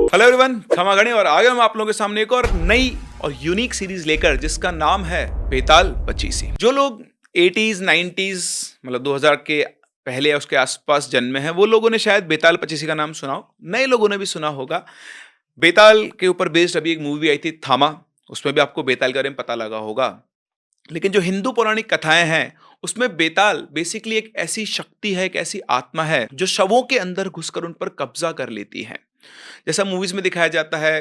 Hello everyone, खमागणी और आ गए हम आप लोगों के सामने एक और नई और यूनिक सीरीज लेकर जिसका नाम है बेताल पचीसी। जो लोग 80s 90s मतलब 2000 के पहले या उसके आसपास जन्मे हैं वो लोगों ने शायद बेताल पचीसी का नाम सुना हो, नए लोगों ने भी सुना होगा। बेताल के ऊपर बेस्ड अभी एक मूवी आई थी थामा, उसमें भी आपको बेताल के बारे में पता लगा होगा। लेकिन जो हिंदू पौराणिक कथाएं हैं उसमें बेताल बेसिकली एक ऐसी शक्ति है, एक ऐसी आत्मा है जो शवों के अंदर घुसकर उन पर कब्जा कर लेती है। जैसा मूवीज में दिखाया जाता है,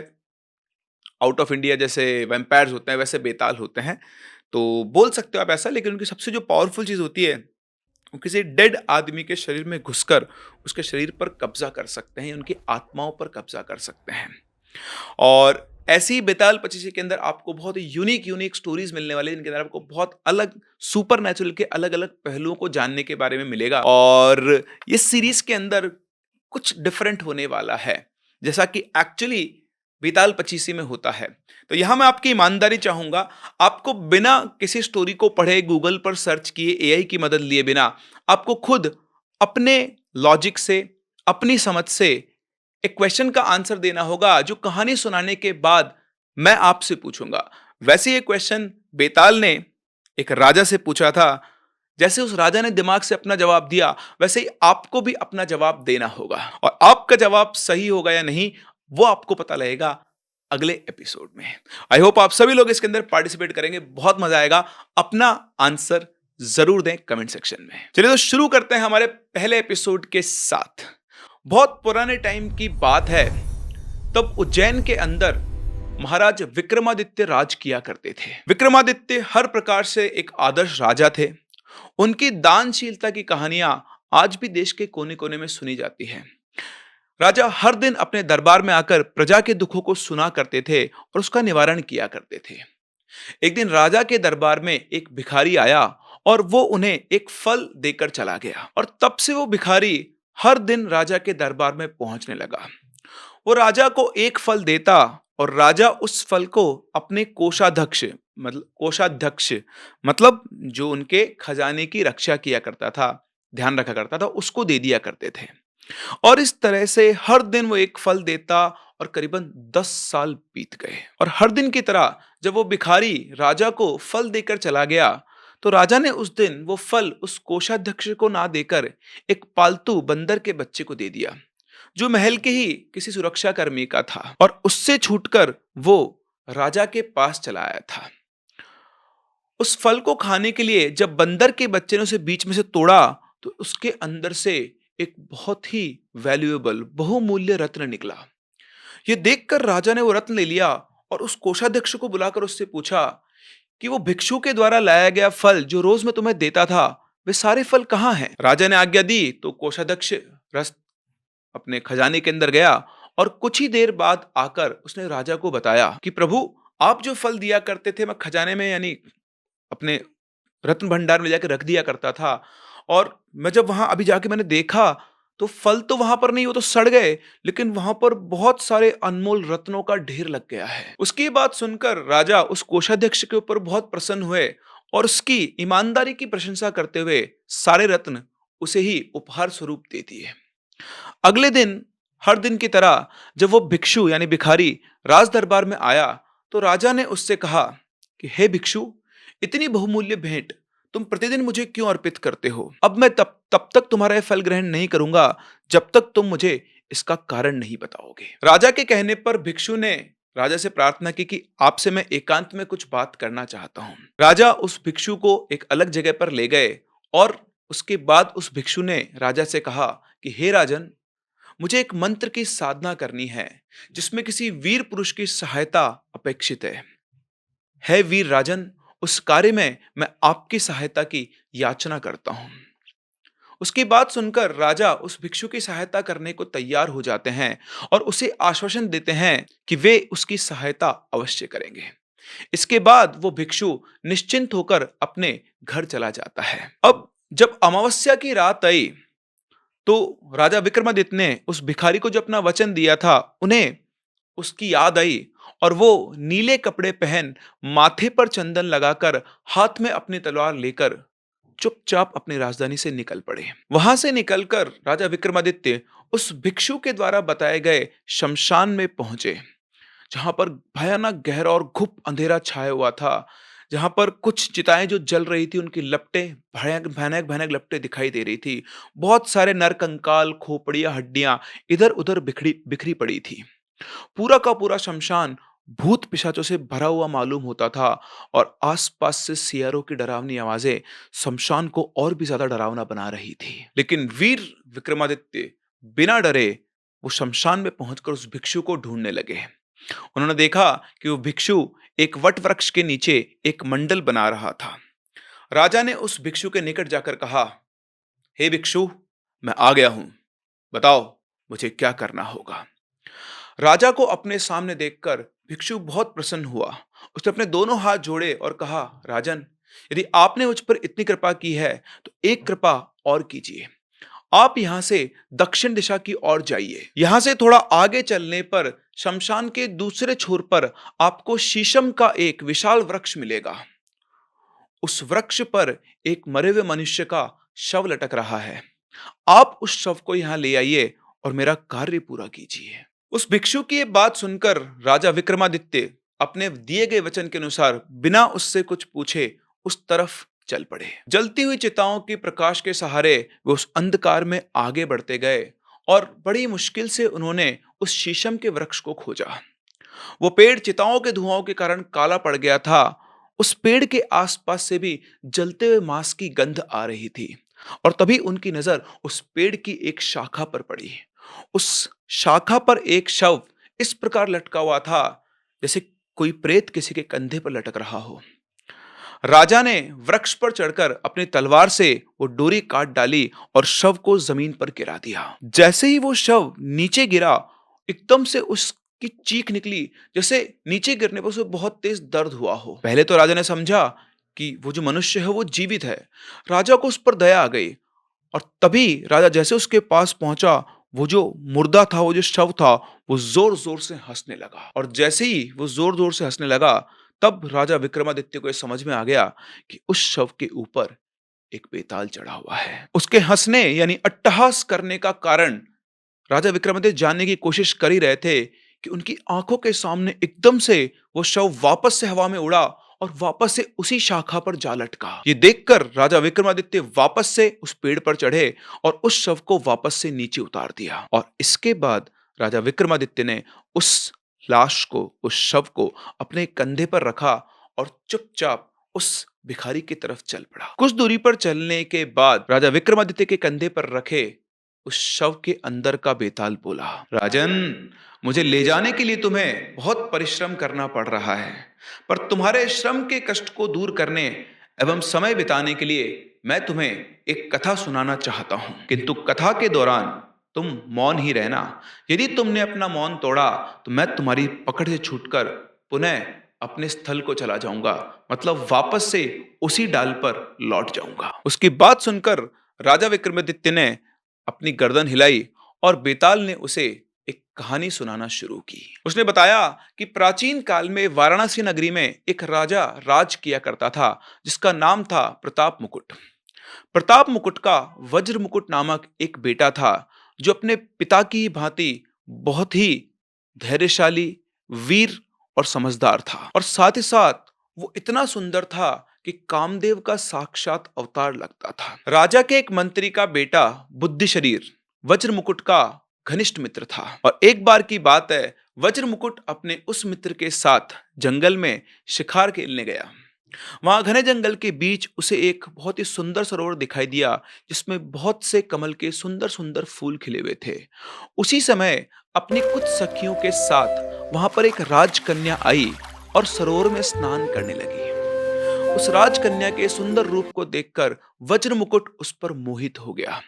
आउट ऑफ इंडिया जैसे वैम्पायर्स होते हैं वैसे बेताल होते हैं, तो बोल सकते हो आप ऐसा। लेकिन उनकी सबसे जो पावरफुल चीज होती है वो किसी डेड आदमी के शरीर में घुसकर उसके शरीर पर कब्जा कर सकते हैं, उनकी आत्माओं पर कब्जा कर सकते हैं। और ऐसी ही बेताल पचीसी के अंदर आपको बहुत ही यूनिक यूनिक स्टोरीज मिलने वाली है, जिनके अंदर आपको बहुत अलग सुपर नेचुरल के अलग अलग पहलुओं को जानने के बारे में मिलेगा। और इस सीरीज के अंदर कुछ डिफरेंट होने वाला है, जैसा कि एक्चुअली बेताल पचीसी में होता है। तो यहां मैं आपकी ईमानदारी चाहूंगा, आपको बिना किसी स्टोरी को पढ़े, गूगल पर सर्च किए, एआई की मदद लिए बिना आपको खुद अपने लॉजिक से, अपनी समझ से एक क्वेश्चन का आंसर देना होगा जो कहानी सुनाने के बाद मैं आपसे पूछूंगा। वैसे ये क्वेश्चन बेताल ने एक राजा से पूछा था। जैसे उस राजा ने दिमाग से अपना जवाब दिया वैसे ही आपको भी अपना जवाब देना होगा, और आपका जवाब सही होगा या नहीं वो आपको पता लगेगा अगले एपिसोड में। आई होप आप सभी लोग इसके अंदर पार्टिसिपेट करेंगे, बहुत मजा आएगा। अपना आंसर जरूर दें कमेंट सेक्शन में। चलिए तो शुरू करते हैं हमारे पहले एपिसोड के साथ। बहुत पुराने टाइम की बात है, तब उज्जैन के अंदर महाराज विक्रमादित्य राज किया करते थे। विक्रमादित्य हर प्रकार से एक आदर्श राजा थे। उनकी दानशीलता की कहानियां आज भी देश के कोने कोने में सुनी जाती हैं। राजा हर दिन अपने दरबार में आकर प्रजा के दुखों को सुना करते थे और उसका निवारण किया करते थे। एक दिन राजा के दरबार में एक भिखारी आया और वो उन्हें एक फल देकर चला गया, और तब से वो भिखारी हर दिन राजा के दरबार में पहुंचने लगा। वो राजा को एक फल देता और राजा उस फल को अपने कोषाध्यक्ष मतलब जो उनके खजाने की रक्षा किया करता था, ध्यान रखा करता था, उसको दे दिया करते थे। और इस तरह से हर दिन वो एक फल देता और करीबन 10 साल बीत गए। और हर दिन की तरह जब वो भिखारी राजा को फल देकर चला गया तो राजा ने उस दिन वो फल उस कोषाध्यक्ष को ना देकर एक पालतू बंदर के बच्चे को दे दिया, जो महल के ही किसी सुरक्षा कर्मी का था। और उससे छूटकर वो राजा के पास चला आया था। उस फल को खाने के लिए जब बंदर के बच्चे ने उसे बीच में से तोड़ा तो उसके अंदर से एक बहुत ही वैल्यूएबल बहुमूल्य रत्न निकला। यह देखकर राजा ने वो रत्न ले लिया और उस कोषाध्यक्ष को बुलाकर उससे पूछा कि वो भिक्षु के द्वारा लाया गया फल जो रोज मैं तुम्हें देता था, वे सारे फल कहाँ हैं? राजा ने आज्ञा दी तो कोषाध्यक्ष रस अपने खजाने के अंदर गया और कुछ ही देर बाद आकर उसने राजा को बताया कि प्रभु, आप जो फल दिया करते थे मैं खजाने में यानी अपने रत्न भंडार में जाकर रख दिया करता था, और मैं जब वहां अभी जाके मैंने देखा तो फल तो वहां पर नहीं, वो तो सड़ गए, लेकिन वहां पर बहुत सारे अनमोल रत्नों का ढेर लग गया है। उसकी बात सुनकर राजा उस कोषाध्यक्ष के ऊपर बहुत प्रसन्न हुए और उसकी ईमानदारी की प्रशंसा करते हुए सारे रत्न उसे ही उपहार स्वरूप दे दिए। अगले दिन हर दिन की तरह जब वो भिक्षु यानी भिखारी राज दरबार में आया तो राजा ने उससे कहा कि हे भिक्षु, इतनी बहुमूल्य भेंट तुम प्रतिदिन मुझे क्यों अर्पित करते हो? अब मैं तब तक तुम्हारा यह फल ग्रहण नहीं करूंगा जब तक तुम मुझे इसका कारण नहीं बताओगे। राजा के कहने पर भिक्षु ने राजा से प्रार्थना की कि आपसे मैं एकांत में कुछ बात करना चाहता हूं। राजा उस भिक्षु को एक अलग जगह पर ले गए और उसके बाद उस भिक्षु ने राजा से कहा कि हे राजन, मुझे एक मंत्र की साधना करनी है जिसमें किसी वीर पुरुष की सहायता अपेक्षित है। हे वीर राजन, उस कार्य में मैं आपकी सहायता की याचना करता हूं। उसकी बात सुनकर राजा उस भिक्षु की सहायता करने को तैयार हो जाते हैं और उसे आश्वासन देते हैं कि वे उसकी सहायता अवश्य करेंगे। इसके बाद वो भिक्षु निश्चिंत होकर अपने घर चला जाता है। अब जब अमावस्या की रात आई तो राजा विक्रमादित्य ने उस भिखारी को जो अपना वचन दिया था उन्हें उसकी याद आई और वो नीले कपड़े पहन, माथे पर चंदन लगाकर, हाथ में अपनी तलवार लेकर चुपचाप अपनी राजधानी से निकल पड़े। वहां से निकलकर राजा विक्रमादित्य उस भिक्षु के द्वारा बताए गए शमशान में पहुंचे, जहां पर भयानक गहरा और घुप अंधेरा छाया हुआ था। जहां पर कुछ चिताएं जो जल रही थी, उनकी लपटें भयानक भयानक भयानक लपटें दिखाई दे रही थी। बहुत सारे नरकंकाल, खोपड़ियां, हड्डियां इधर उधर बिखरी बिखरी पड़ी थी। पूरा का पूरा शमशान भूत पिशाचों से भरा हुआ मालूम होता था, और आसपास से सियारों की डरावनी आवाजें शमशान को और भी ज्यादा डरावना बना रही थी। लेकिन वीर विक्रमादित्य बिना डरे वो शमशान में पहुंचकर उस भिक्षु को ढूंढने लगे। उन्होंने देखा कि वो भिक्षु एक वट वृक्ष के नीचे एक मंडल बना रहा था। राजा ने उस भिक्षु के निकट जाकर कहा, हे भिक्षु, मैं आ गया हूं, बताओ मुझे क्या करना होगा। राजा को अपने सामने देखकर भिक्षु बहुत प्रसन्न हुआ। उसने अपने दोनों हाथ जोड़े और कहा, राजन, यदि आपने मुझ पर इतनी कृपा की है तो एक कृपा और कीजिए। आप यहां से दक्षिण दिशा की ओर जाइए। यहां से थोड़ा आगे चलने पर शमशान के दूसरे छोर पर आपको शीशम का एक विशाल वृक्ष मिलेगा। उस वृक्ष पर एक मरे हुए मनुष्य का शव लटक रहा है। आप उस शव को यहां ले आइए और मेरा कार्य पूरा कीजिए। उस भिक्षु की ये बात सुनकर राजा विक्रमादित्य अपने दिए गए वचन के अनुसार बिना उससे कुछ पूछे उस तरफ चल पड़े। जलती हुई चिताओं के प्रकाश के सहारे वे उस अंधकार में आगे बढ़ते गए, और बड़ी मुश्किल से उन्होंने उस शीशम के वृक्ष को खोजा। वो पेड़ चिताओं के धुआं के कारण काला पड़ गया था। उस पेड़ के आसपास से भी जलते हुए मांस की गंध आ रही थी, और तभी उनकी नजर उस पेड़ की एक शाखा पर पड़ी। उस शाखा पर एक शव इस प्रकार लटका हुआ था जैसे कोई प्रेत किसी के कंधे पर लटक रहा हो। राजा ने वृक्ष पर चढ़कर अपनी तलवार से वो डोरी काट डाली और शव को जमीन पर गिरा दिया। जैसे ही वो शव नीचे गिरा, एकदम से उसकी चीख निकली, जैसे नीचे गिरने पर उसे बहुत तेज दर्द हुआ हो। पहले तो राजा ने समझा कि वो जो मनुष्य है वो जीवित है। राजा को उस पर दया आ गई, और तभी राजा जैसे उसके पास पहुंचा, वो जो मुर्दा था, वो जो शव था, वो जोर जोर से हंसने लगा। और जैसे ही वो जोर जोर से हंसने लगा, तब राजा विक्रमादित्य को यह समझ में आ गया कि उस शव के ऊपर एक बेताल चढ़ा हुआ है। उसके हंसने यानी अट्टहास करने का कारण राजा विक्रमादित्य जानने की कोशिश कर ही रहे थे कि उनकी आंखों के सामने एकदम से वो शव वापस से हवा में उड़ा और वापस से उसी शाखा पर जा लटका। ये देखकर राजा विक्रमादित्य वापस से उस पेड़ पर चढ़े और उस शव को वापस से नीचे उतार दिया। और इसके बाद राजा विक्रमादित्य ने उस लाश को, उस शव को अपने कंधे पर रखा और चुपचाप उस भिखारी की तरफ चल पड़ा। कुछ दूरी पर चलने के बाद राजा विक्रमादित्य के कंधे पर रखे उस शव के अंदर का बेताल बोला, राजन, मुझे ले जाने के लिए तुम्हें बहुत परिश्रम करना पड़ रहा है, पर तुम्हारे श्रम के कष्ट को दूर करने एवं समय बिताने के लिए मैं तुम्हें एक कथा सुनाना चाहता हूं। किंतु कथा के दौरान तुम मौन ही रहना। यदि तुमने अपना मौन तोड़ा तो मैं तुम्हारी पकड़ से छूटकर पुनः अपने स्थल को चला जाऊंगा, मतलब वापस से उसी डाल पर लौट जाऊंगा। उसकी बात सुनकर राजा विक्रमादित्य ने अपनी गर्दन हिलाई और बेताल ने उसे एक कहानी सुनाना शुरू की। उसने बताया कि प्राचीन काल में वाराणसी नगरी में एक राजा राज किया करता था, जिसका नाम था प्रताप मुकुट। प्रताप मुकुट का वज्र मुकुट नामक एक बेटा था, जो अपने पिता की भांति बहुत ही धैर्यशाली, वीर और समझदार था। और साथ ही साथ वो इतना सुंदर था कि कामदेव का साक्षात अवतार लगता था। राजा के एक मंत्री का बेटा बुद्धि शरीर वज्र मुकुट का घनिष्ठ मित्र था। और एक बार की बात है, वज्र मुकुट अपने उस मित्र के साथ जंगल में शिकार खेलने गया। वहां घने जंगल के बीच उसे एक बहुत ही सुंदर सरोवर दिखाई दिया, जिसमें बहुत से कमल के सुंदर सुंदर फूल खिले हुए थे। उसी समय अपनी कुछ सखियों के साथ वहां पर एक राजकन्या आई और सरोवर में स्नान करने लगी। उस राजकन्या के सुंदर रूप को देखकर वज्र मुकुट उस पर मोहित हो गया।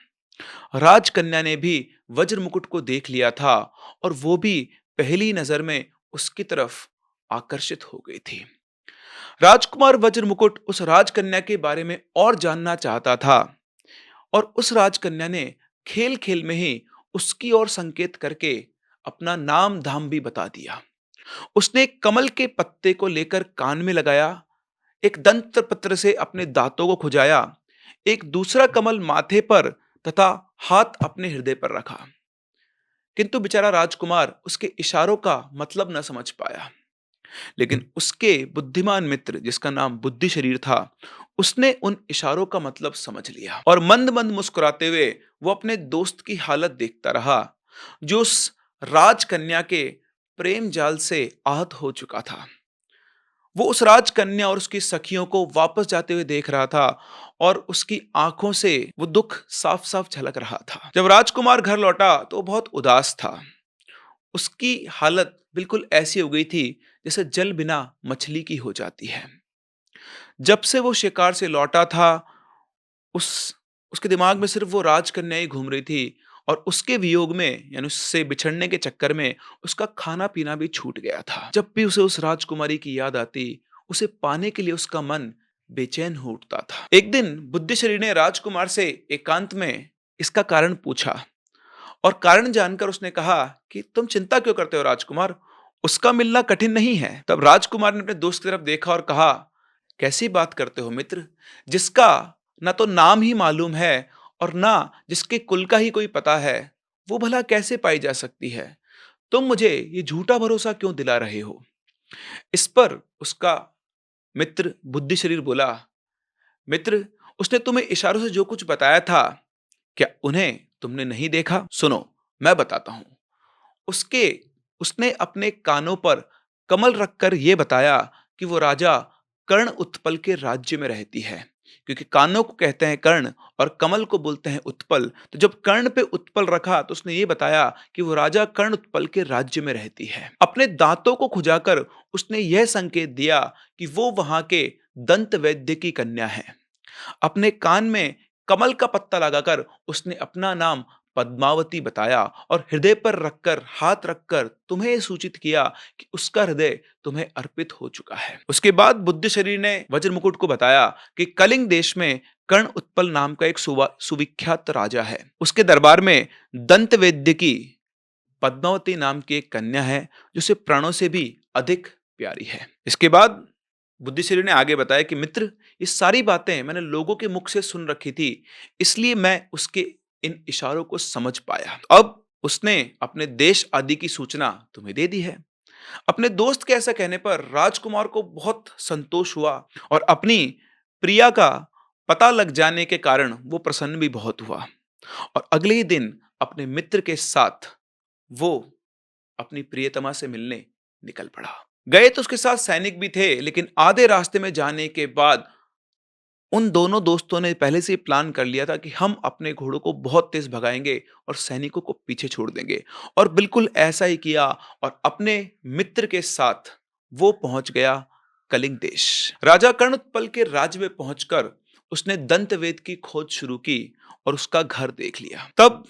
राजकन्या ने भी वज्र मुकुट को देख लिया था, और वो भी पहली नजर में उसकी तरफ आकर्षित हो गई थी। राजकुमार वज्र मुकुट उस राजकन्या के बारे में और जानना चाहता था, और उस राजकन्या ने खेल खेल में ही उसकी ओर संकेत करके अपना नाम धाम भी बता दिया। उसने एक कमल के पत्ते को लेकर कान में लगाया, एक दंत पत्र से अपने दांतों को खुजाया, एक दूसरा कमल माथे पर तथा हाथ अपने हृदय पर रखा। किंतु बेचारा राजकुमार उसके इशारों का मतलब न समझ पाया। लेकिन उसके बुद्धिमान मित्र जिसका नाम बुद्धि शरीर था, उसने उन इशारों का मतलब समझ लिया और मंद मंद मुस्कुराते हुए वो अपने दोस्त की हालत देखता रहा, जो उस राजकन्या के प्रेम जाल से आहत हो चुका था। वो उस राजकन्या और उसकी सखियों को वापस जाते हुए देख रहा था और उसकी आंखों से वो दुख साफ साफ झलक रहा था। जब राजकुमार घर लौटा तो वो बहुत उदास था। उसकी हालत बिल्कुल ऐसी हो गई थी जैसे जल बिना मछली की हो जाती है। जब से वो शिकार से लौटा था, उस उसके दिमाग में सिर्फ वो राजकन्या ही घूम रही थी और उसके वियोग में यानी उससे बिछड़ने के चक्कर में उसका खाना पीना भी छूट गया था। जब भी उसे उस राजकुमारी की याद आती, उसे पाने के लिए उसका मन बेचैन हो उठता था। एक दिन बुद्धिशरी ने राजकुमार से एकांत में इसका कारण पूछा और कारण जानकर उसने कहा कि तुम चिंता क्यों करते हो राजकुमार, उसका मिलना कठिन नहीं है। तब राजकुमार ने अपने दोस्त की तरफ देखा और कहा, कैसी बात करते हो मित्र, जिसका ना तो नाम ही मालूम है और ना जिसके कुल का ही कोई पता है, वो भला कैसे पाई जा सकती है। तुम मुझे ये झूठा भरोसा क्यों दिला रहे हो। इस पर उसका मित्र बुद्धि शरीर बोला, मित्र, उसने तुम्हें इशारों से जो कुछ बताया था, क्या उन्हें तुमने नहीं देखा। सुनो, मैं बताता हूं। उसके उसने अपने कानों पर कमल रखकर यह बताया कि वो राजा कर्ण उत्पल के राज्य में रहती है, क्योंकि कानों को कहते हैं कर्ण और कमल को बोलते हैं उत्पल। तो जब कर्ण पे उत्पल रखा तो उसने ये बताया कि वो राजा कर्ण उत्पल के राज्य में रहती है। अपने दांतों को खुजाकर उसने यह संकेत दिया कि वो वहां के दंत वैद्य की कन्या है। अपने कान में कमल का पत्ता लगाकर उसने अपना नाम पद्मावती बताया और हृदय पर रखकर हाथ रखकर तुम्हें सूचित किया कि उसका हृदय तुम्हें अर्पित हो चुका है। उसके बाद बुद्ध शरीर ने वज्र मुकुट को बताया कि कलिंग देश में कर्ण उत्पल नाम का एक सुविख्यात राजा है। उसके दरबार में दंत वैद्य की पद्मावती नाम की एक कन्या है, जो उसे प्राणों से भी अधिक प्यारी है। इसके बाद बुद्धिशरी ने आगे बताया कि मित्र, ये सारी बातें मैंने लोगों के मुख से सुन रखी थी, इसलिए मैं उसके इन इशारों को समझ पाया। अब उसने अपने देश आदि की सूचना तुम्हें दे दी है। अपने दोस्त के ऐसा कहने पर राजकुमार को बहुत संतोष हुआ और अपनी प्रिया का पता लग जाने के कारण वो प्रसन्न भी बहुत हुआ और अगले ही दिन अपने मित्र के साथ वो अपनी प्रियतमा से मिलने निकल पड़ा। गए तो उसके साथ सैनिक भी थे, लेकिन आधे रास्ते में जाने के बाद उन दोनों दोस्तों ने पहले से ही प्लान कर लिया था कि हम अपने घोड़ों को बहुत तेज भगाएंगे और सैनिकों को पीछे छोड़ देंगे। और बिल्कुल ऐसा ही किया और अपने मित्र के साथ वो पहुंच गया कलिंग देश। राजा कर्णोत्पल के राज्य में पहुंचकर उसने दंतवेद की खोज शुरू की और उसका घर देख लिया। तब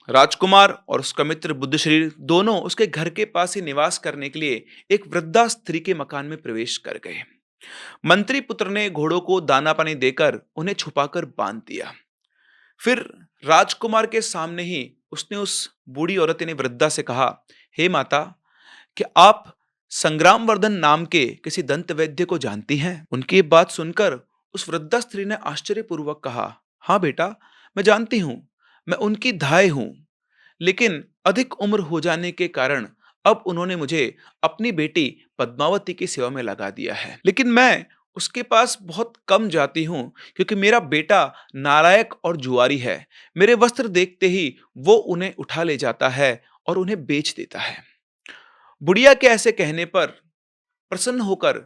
राजकुमार और उसका मित्र बुद्धशरीर दोनों उसके घर के पास ही निवास करने के लिए एक वृद्धा स्त्री के मकान में प्रवेश कर गए। मंत्री पुत्र ने घोड़ों को दाना पानी देकर उन्हें छुपाकर बांध दिया। फिर राजकुमार के सामने ही उसने उस बूढ़ी औरत यानी वृद्धा से कहा, हे माता, क्या आप संग्रामवर्धन नाम के किसी दंत वैद्य को जानती हैं। उनकी ये बात सुनकर उस वृद्धा स्त्री ने आश्चर्यपूर्वक कहा, हाँ बेटा, मैं जानती हूं, मैं उनकी धाय हूं, लेकिन अधिक उम्र हो जाने के कारण अब उन्होंने मुझे अपनी बेटी पद्मावती की सेवा में लगा दिया है। लेकिन मैं उसके पास बहुत कम जाती हूँ, क्योंकि मेरा बेटा नालायक और जुआरी है। मेरे वस्त्र देखते ही वो उन्हें उठा ले जाता है और उन्हें बेच देता है। बुढ़िया के ऐसे कहने पर प्रसन्न होकर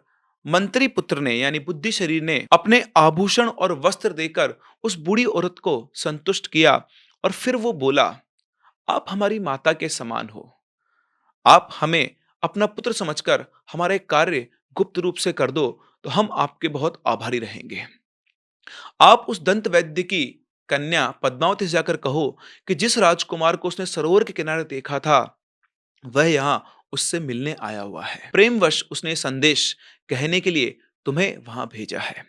मंत्री पुत्र ने यानी बुद्धि शरीर ने अपने आभूषण और वस्त्र देकर उस बूढ़ी औरत को संतुष्ट किया और फिर वो बोला, आप हमारी माता के समान हो। आप हमें अपना पुत्र समझकर हमारे कार्य गुप्त रूप से कर दो तो हम आपके बहुत आभारी रहेंगे। आप उस दंत वैद्य की कन्या पद्मावती से जाकर कहो कि जिस राजकुमार को उसने सरोवर के किनारे देखा था, वह यहाँ उससे मिलने आया हुआ है। प्रेमवश उसने संदेश कहने के लिए तुम्हें वहां भेजा है।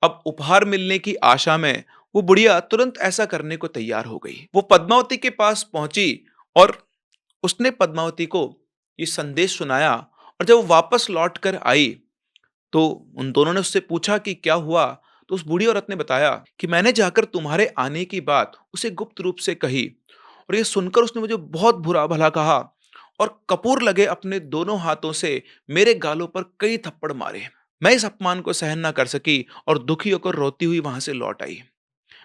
अब उपहार मिलने की आशा में वो बुढ़िया तुरंत ऐसा करने को तैयार हो गई। वो पद्मावती के पास पहुंची और उसने पद्मावती को ये संदेश सुनाया और जब वो वापस लौट कर आई तो उन दोनों ने उससे पूछा कि क्या हुआ। तो उस बूढ़ी औरत ने बताया कि मैंने जाकर तुम्हारे आने की बात उसे गुप्त रूप से कही, और ये सुनकर उसने मुझे बहुत बुरा भला कहा और कपूर लगे अपने दोनों हाथों से मेरे गालों पर कई थप्पड़ मारे। मैं इस अपमान को सहन न कर सकी और दुखी होकर रोती हुई वहां से लौट आई।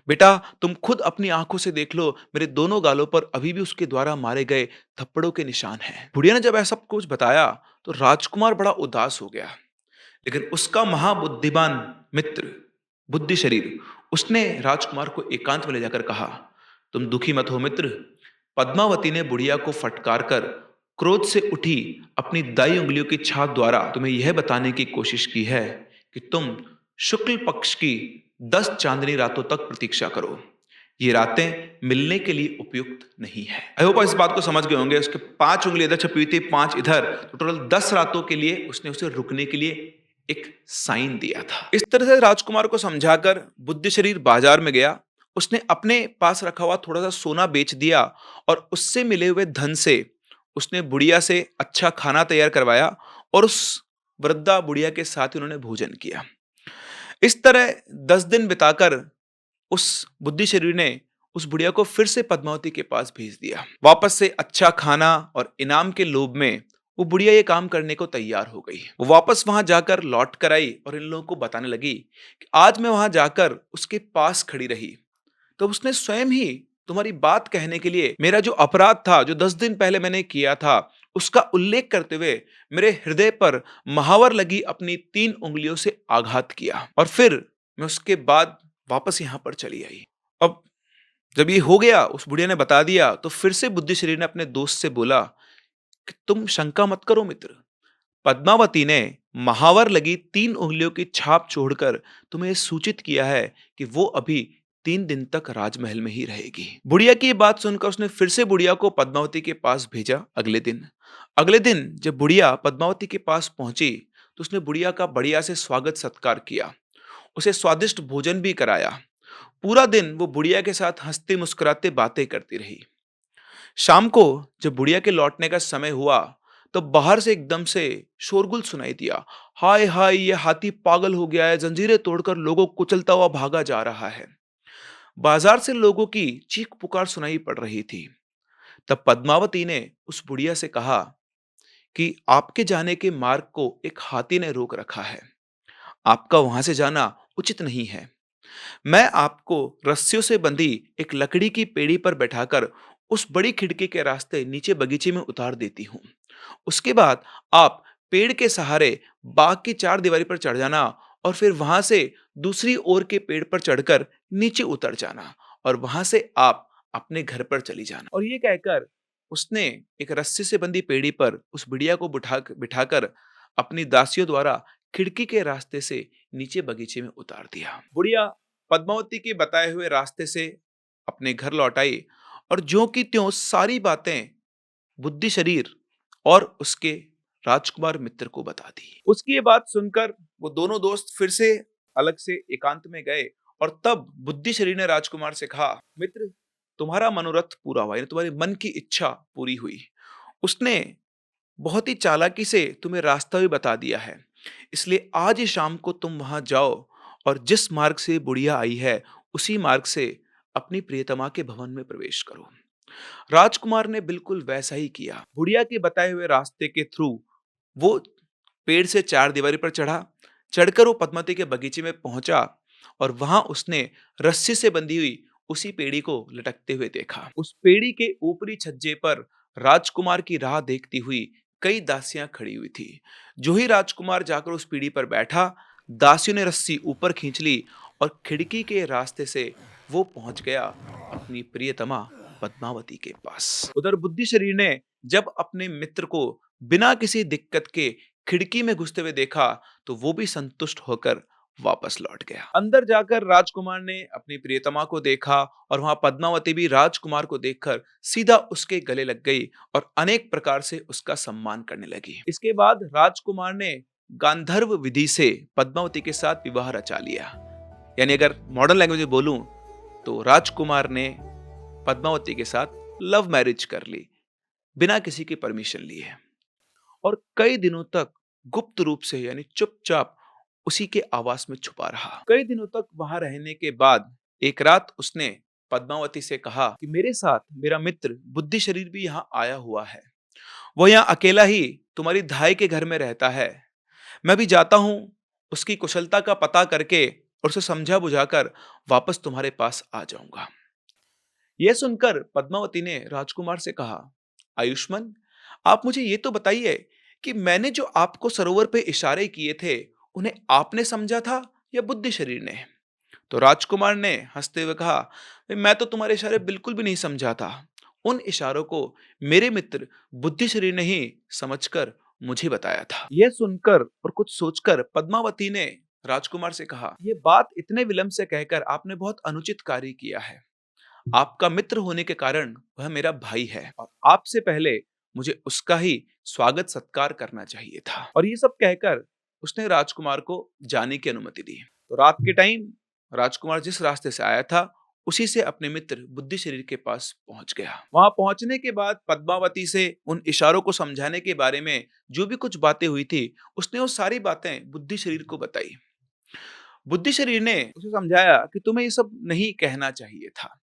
बेटा, तुम खुद अपनी आंखों से देख लो, मेरे दोनों गालों पर अभी भी उसके द्वारा मारे गए थप्पड़ों के निशान हैं। बुढ़िया ने जब ऐसा कुछ बताया तो राजकुमार बड़ा उदास हो गया, लेकिन उसका महाबुद्धिमान मित्र बुद्धि शरीर, उसने राजकुमार को एकांत में ले जाकर कहा, तुम दुखी मत हो मित्र। पद्मावती ने बुढ़िया को फटकार कर क्रोध से उठी अपनी दाई उंगलियों की छाप द्वारा तुम्हें यह बताने की कोशिश की है कि तुम शुक्ल पक्ष की 10 चांदनी रातों तक प्रतीक्षा करो। ये रातें मिलने के लिए उपयुक्त नहीं है। आई होप इस बात को समझ गए होंगे। उसके 5 उंगली इधर छपी हुई थी, 5 इधर, तो टोटल 10 रातों के लिए उसने उसे रुकने के लिए एक साइन दिया था। इस तरह से राजकुमार को समझाकर बुद्धि शरीर बाजार में गया। उसने अपने पास रखा हुआ थोड़ा सा सोना बेच दिया और उससे मिले हुए धन से उसने बुढ़िया से अच्छा खाना तैयार करवाया और उस वृद्धा बुढ़िया के साथ ही उन्होंने भोजन किया। इस तरह 10 दिन बिताकर उस बुद्धि शरीर ने उस बुढ़िया को फिर से पद्मावती के पास भेज दिया। वापस से अच्छा खाना और इनाम के लोभ में वो बुढ़िया ये काम करने को तैयार हो गई। वो वापस वहां जाकर लौट कर आई और इन लोगों को बताने लगी कि आज मैं वहां जाकर उसके पास खड़ी रही, तो उसने स्वयं ही तुम्हारी बात कहने के लिए मेरा जो अपराध था, जो 10 दिन पहले मैंने किया था, उसका उल्लेख करते हुए मेरे हृदय पर महावर लगी अपनी 3 उंगलियों से आघात किया और फिर मैं उसके बाद वापस यहां पर चली आई। अब जब ये हो गया, उस बुढ़िया ने बता दिया, तो फिर से बुद्धि शरीर ने अपने दोस्त से बोला कि तुम शंका मत करो मित्र। पद्मावती ने महावर लगी 3 उंगलियों की छाप छोड़कर तुम्हें यह सूचित किया है कि वो अभी 3 दिन तक राजमहल में ही रहेगी। बुढ़िया की ये बात सुनकर उसने फिर से बुढ़िया को पद्मावती के पास भेजा। अगले दिन जब बुढ़िया पद्मावती के पास पहुंची तो उसने बुढ़िया का बढ़िया से स्वागत सत्कार किया, उसे स्वादिष्ट भोजन भी कराया। पूरा दिन वो बुढ़िया के साथ हंसते मुस्कुराते बातें करती रही। शाम को जब बुढ़िया के लौटने का समय हुआ तो बाहर से एकदम से शोरगुल सुनाई दिया। हाय हाय, ये हाथी पागल हो गया है, जंजीरें तोड़कर लोगों को कुचलता हुआ भागा जा रहा है। बाजार से लोगों की चीख पुकार सुनाई पड़ रही थी। तब पद्मावती ने उस बुढ़िया से कहा कि आपके जाने के मार्ग को एक हाथी ने रोक रखा है, आपका वहां से जाना उचित नहीं है। मैं आपको रस्सियों से बंधी एक लकड़ी की पेड़ी पर बैठाकर उस बड़ी खिड़की के रास्ते नीचे बगीचे में उतार देती हूँ। उसके बाद आप पेड़ के सहारे बाग की 4 दीवारी पर चढ़ जाना और फिर वहां से दूसरी ओर के पेड़ पर चढ़कर नीचे उतर जाना और वहां से आप अपने घर पर चली जाना। और ये कहकर उसने एक रस्सी से बंधी पेड़ी पर उस बुढ़िया को बिठाकर अपनी दासियों द्वारा खिड़की के रास्ते से नीचे बगीचे में उतार दिया। बुढ़िया पद्मावती के बताए हुए रास्ते से अपने घर लौट आई और ज्यों की त्यों सारी बातें बुद्धि शरीर और उसके राजकुमार मित्र को बता दी। उसकी ये बात सुनकर वो दोनों दोस्त फिर से अलग से एकांत में गए और तब बुद्धि शरीर ने राजकुमार से कहा, मित्र, तुम्हारा मनोरथ पूरा हुआ, यानी तुम्हारी मन की इच्छा पूरी हुई। उसने बहुत ही चालाकी से तुम्हें रास्ता भी बता दिया है, इसलिए आज ही शाम को तुम वहां जाओ और जिस मार्ग से बुढ़िया आई है उसी मार्ग से अपनी प्रियतमा के भवन में प्रवेश करो। राजकुमार ने बिल्कुल वैसा ही किया। बुढ़िया के बताए हुए रास्ते के थ्रू वो पेड़ से 4 दीवारी पर चढ़कर वो पद्मावती के बगीचे में पहुंचा और वहां उसने रस्सी से बंधी हुई उसी पेड़ी को लटकते हुए देखा। उस पेड़ी के ऊपरी छज्जे पर राजकुमार की राह देखती हुई कई दासियां खड़ी हुई थी। जो ही राजकुमार जाकर उस पीढ़ी पर बैठा, दासियों ने रस्सी ऊपर खींच ली और खिड़की के रास्ते से वो पहुंच गया अपनी प्रियतमा पद्मावती के पास। उधर बुद्धि शरीर ने जब अपने मित्र को बिना किसी दिक्कत के खिड़की में घुसते हुए देखा तो वो भी संतुष्ट होकर वापस लौट गया। अंदर जाकर राजकुमार ने अपनी प्रियतमा को देखा और वहां पद्मावती भी राजकुमार को देखकर सीधा उसके गले लग गई और अनेक प्रकार से उसका सम्मान करने लगी। इसके बाद राजकुमार ने गांधर्व विधि से पद्मावती के साथ विवाह रचा लिया। यानी अगर मॉडर्न लैंग्वेज में बोलूं तो राजकुमार ने पद्मावती के साथ लव मैरिज कर ली बिना किसी की परमिशन लिए और कई दिनों तक गुप्त रूप से यानी चुपचाप उसी के आवास में छुपा रहा। कई दिनों तक वहां रहने के बाद एक रात उसने पद्मावती से कहा कि मेरे साथ मेरा मित्र बुद्धि शरीर भी यहाँ आया हुआ है। वो यहाँ अकेला ही तुम्हारी धाई के घर में रहता है। मैं भी जाता हूँ, उसकी कुशलता का पता करके और उसे समझा बुझाकर वापस तुम्हारे पास आ जाऊंगा। यह सुनकर पद्मावती ने राजकुमार से कहा, आयुष्मान, आप मुझे ये तो बताइए कि मैंने जो आपको सरोवर पे इशारे किए थे, उन्हें आपने समझा था या बुद्धि शरीर ने? तो राजकुमार ने हंसते हुए कहा, "भाई, मैं तो तुम्हारे इशारे बिल्कुल भी नहीं समझा था। उन इशारों को मेरे मित्र बुद्धि शरीर ने ही समझकर मुझे बताया था।" यह सुनकर और कुछ सोचकर पद्मावती ने राजकुमार से कहा, यह बात इतने विलंब से कहकर आपने बहुत अनुचित कार्य किया है। आपका मित्र होने के कारण वह मेरा भाई है और आपसे पहले मुझे उसका ही स्वागत सत्कार करना चाहिए था। और ये सब कहकर उसने राजकुमार को जाने की अनुमति दी। तो रात के टाइम राजकुमार जिस रास्ते से आया था, उसी से अपने मित्र बुद्धि शरीर के पास पहुंच गया। वहां पहुंचने के बाद पद्मावती से उन इशारों को समझाने के बारे में जो भी कुछ बातें हुई थी, उसने वो सारी बातें बुद्धि शरीर को बताई। बुद्धि शरीर ने उसे समझाया कि तुम्हें ये सब नहीं कहना चाहिए था,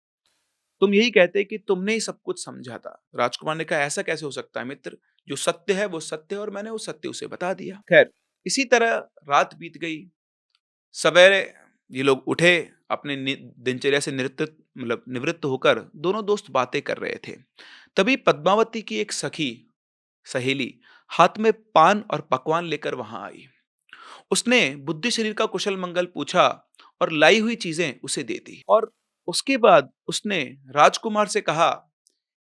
तुम यही कहते कि तुमने ही सब कुछ समझा था। राजकुमार ने कहा, ऐसा कैसे हो सकता है मित्र? जो सत्य है वो सत्य है और मैंने वो सत्य उसे बता दिया। खैर, इसी तरह रात बीत गई। सवेरे ये लोग उठे, अपने दिनचर्या से निवृत्त होकर दोनों दोस्त बातें कर रहे थे। तभी पद्मावती की एक सखी सहेली हाथ में पान और पकवान लेकर वहां आई। उसने बुद्धि शरीर का कुशल मंगल पूछा और लाई हुई चीजें उसे दे दी। और उसके बाद उसने राजकुमार से कहा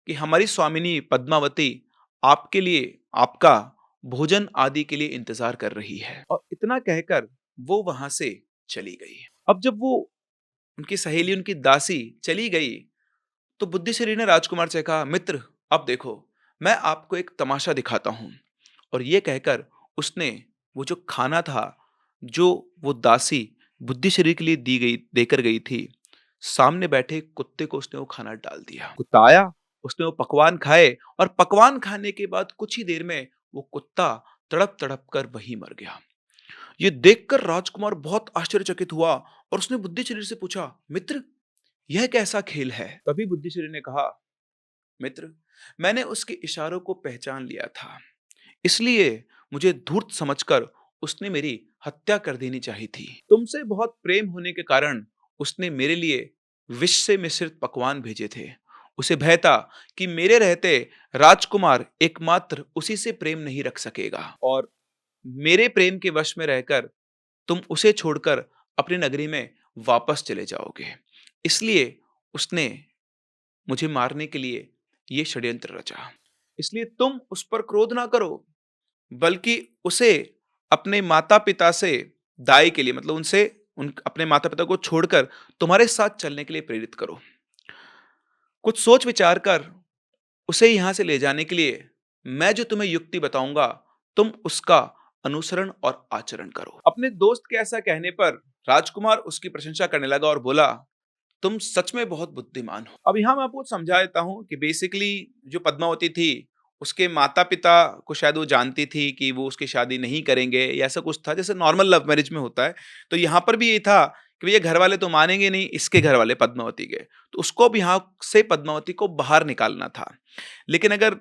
कि हमारी स्वामिनी पद्मावती आपके लिए, आपका भोजन आदि के लिए इंतजार कर रही है। और इतना कहकर वो वहां से चली गई। अब जब वो उनकी सहेली, उनकी दासी चली गई, तो बुद्धि शरीर ने राजकुमार से कहा, मित्र, अब देखो, मैं आपको एक तमाशा दिखाता हूं। और ये कहकर उसने वो जो खाना था, जो वो दासी बुद्धि शरीर के लिए दी गई, देकर गई थी, सामने बैठे कुत्ते को उसने वो खाना डाल दिया। कुत्ता आया, उसने वो पकवान खाए और पकवान खाने के बाद कुछ ही देर में वो कुत्ता तड़प तड़प कर वहीं मर गया। ये देखकर राजकुमार बहुत आश्चर्यचकित हुआ और उसने बुद्धि शरीर से पूछा, मित्र, यह कैसा खेल है? तभी बुद्धि शरीर ने कहा, मित्र, मैंने उसके इशारों को पहचान लिया था, इसलिए मुझे धूर्त समझकर उसने मेरी हत्या कर देनी चाहिए थी। तुमसे बहुत प्रेम होने के कारण उसने मेरे लिए विष से मिश्रित पकवान भेजे थे। उसे भय था कि मेरे रहते राजकुमार एकमात्र उसी से प्रेम नहीं रख सकेगा और मेरे प्रेम के वश में रहकर तुम उसे छोड़कर अपनी नगरी में वापस चले जाओगे। इसलिए उसने मुझे मारने के लिए ये षड्यंत्र रचा। इसलिए तुम उस पर क्रोध ना करो, बल्कि उसे अपने माता-पिता से दाई के लिए, मतलब उनसे उन अपने माता-पिता को छोड़कर तुम्हारे साथ चलने के लिए प्रेरित करो। कुछ सोच विचार कर उसे यहाँ से ले जाने के लिए मैं जो तुम्हें युक्ति बताऊंगा, तुम उसका अनुसरण और आचरण करो। अपने दोस्त के ऐसा कहने पर राजकुमार उसकी प्रशंसा करने लगा और बोला, तुम सच में बहुत बुद्धिमान हो। अब यहाँ मैं आपको समझा देता हूँ कि बेसिकली जो पद्मावती थी, उसके माता-पिता को शायद वो जानती थी कि वो उसकी शादी नहीं करेंगे या ऐसा कुछ था, जैसे नॉर्मल लव मैरिज में होता है। तो यहाँ पर भी ये था कि भैया घर वाले तो मानेंगे नहीं, इसके घर वाले पद्मावती के। तो उसको अब यहाँ से पद्मावती को बाहर निकालना था। लेकिन अगर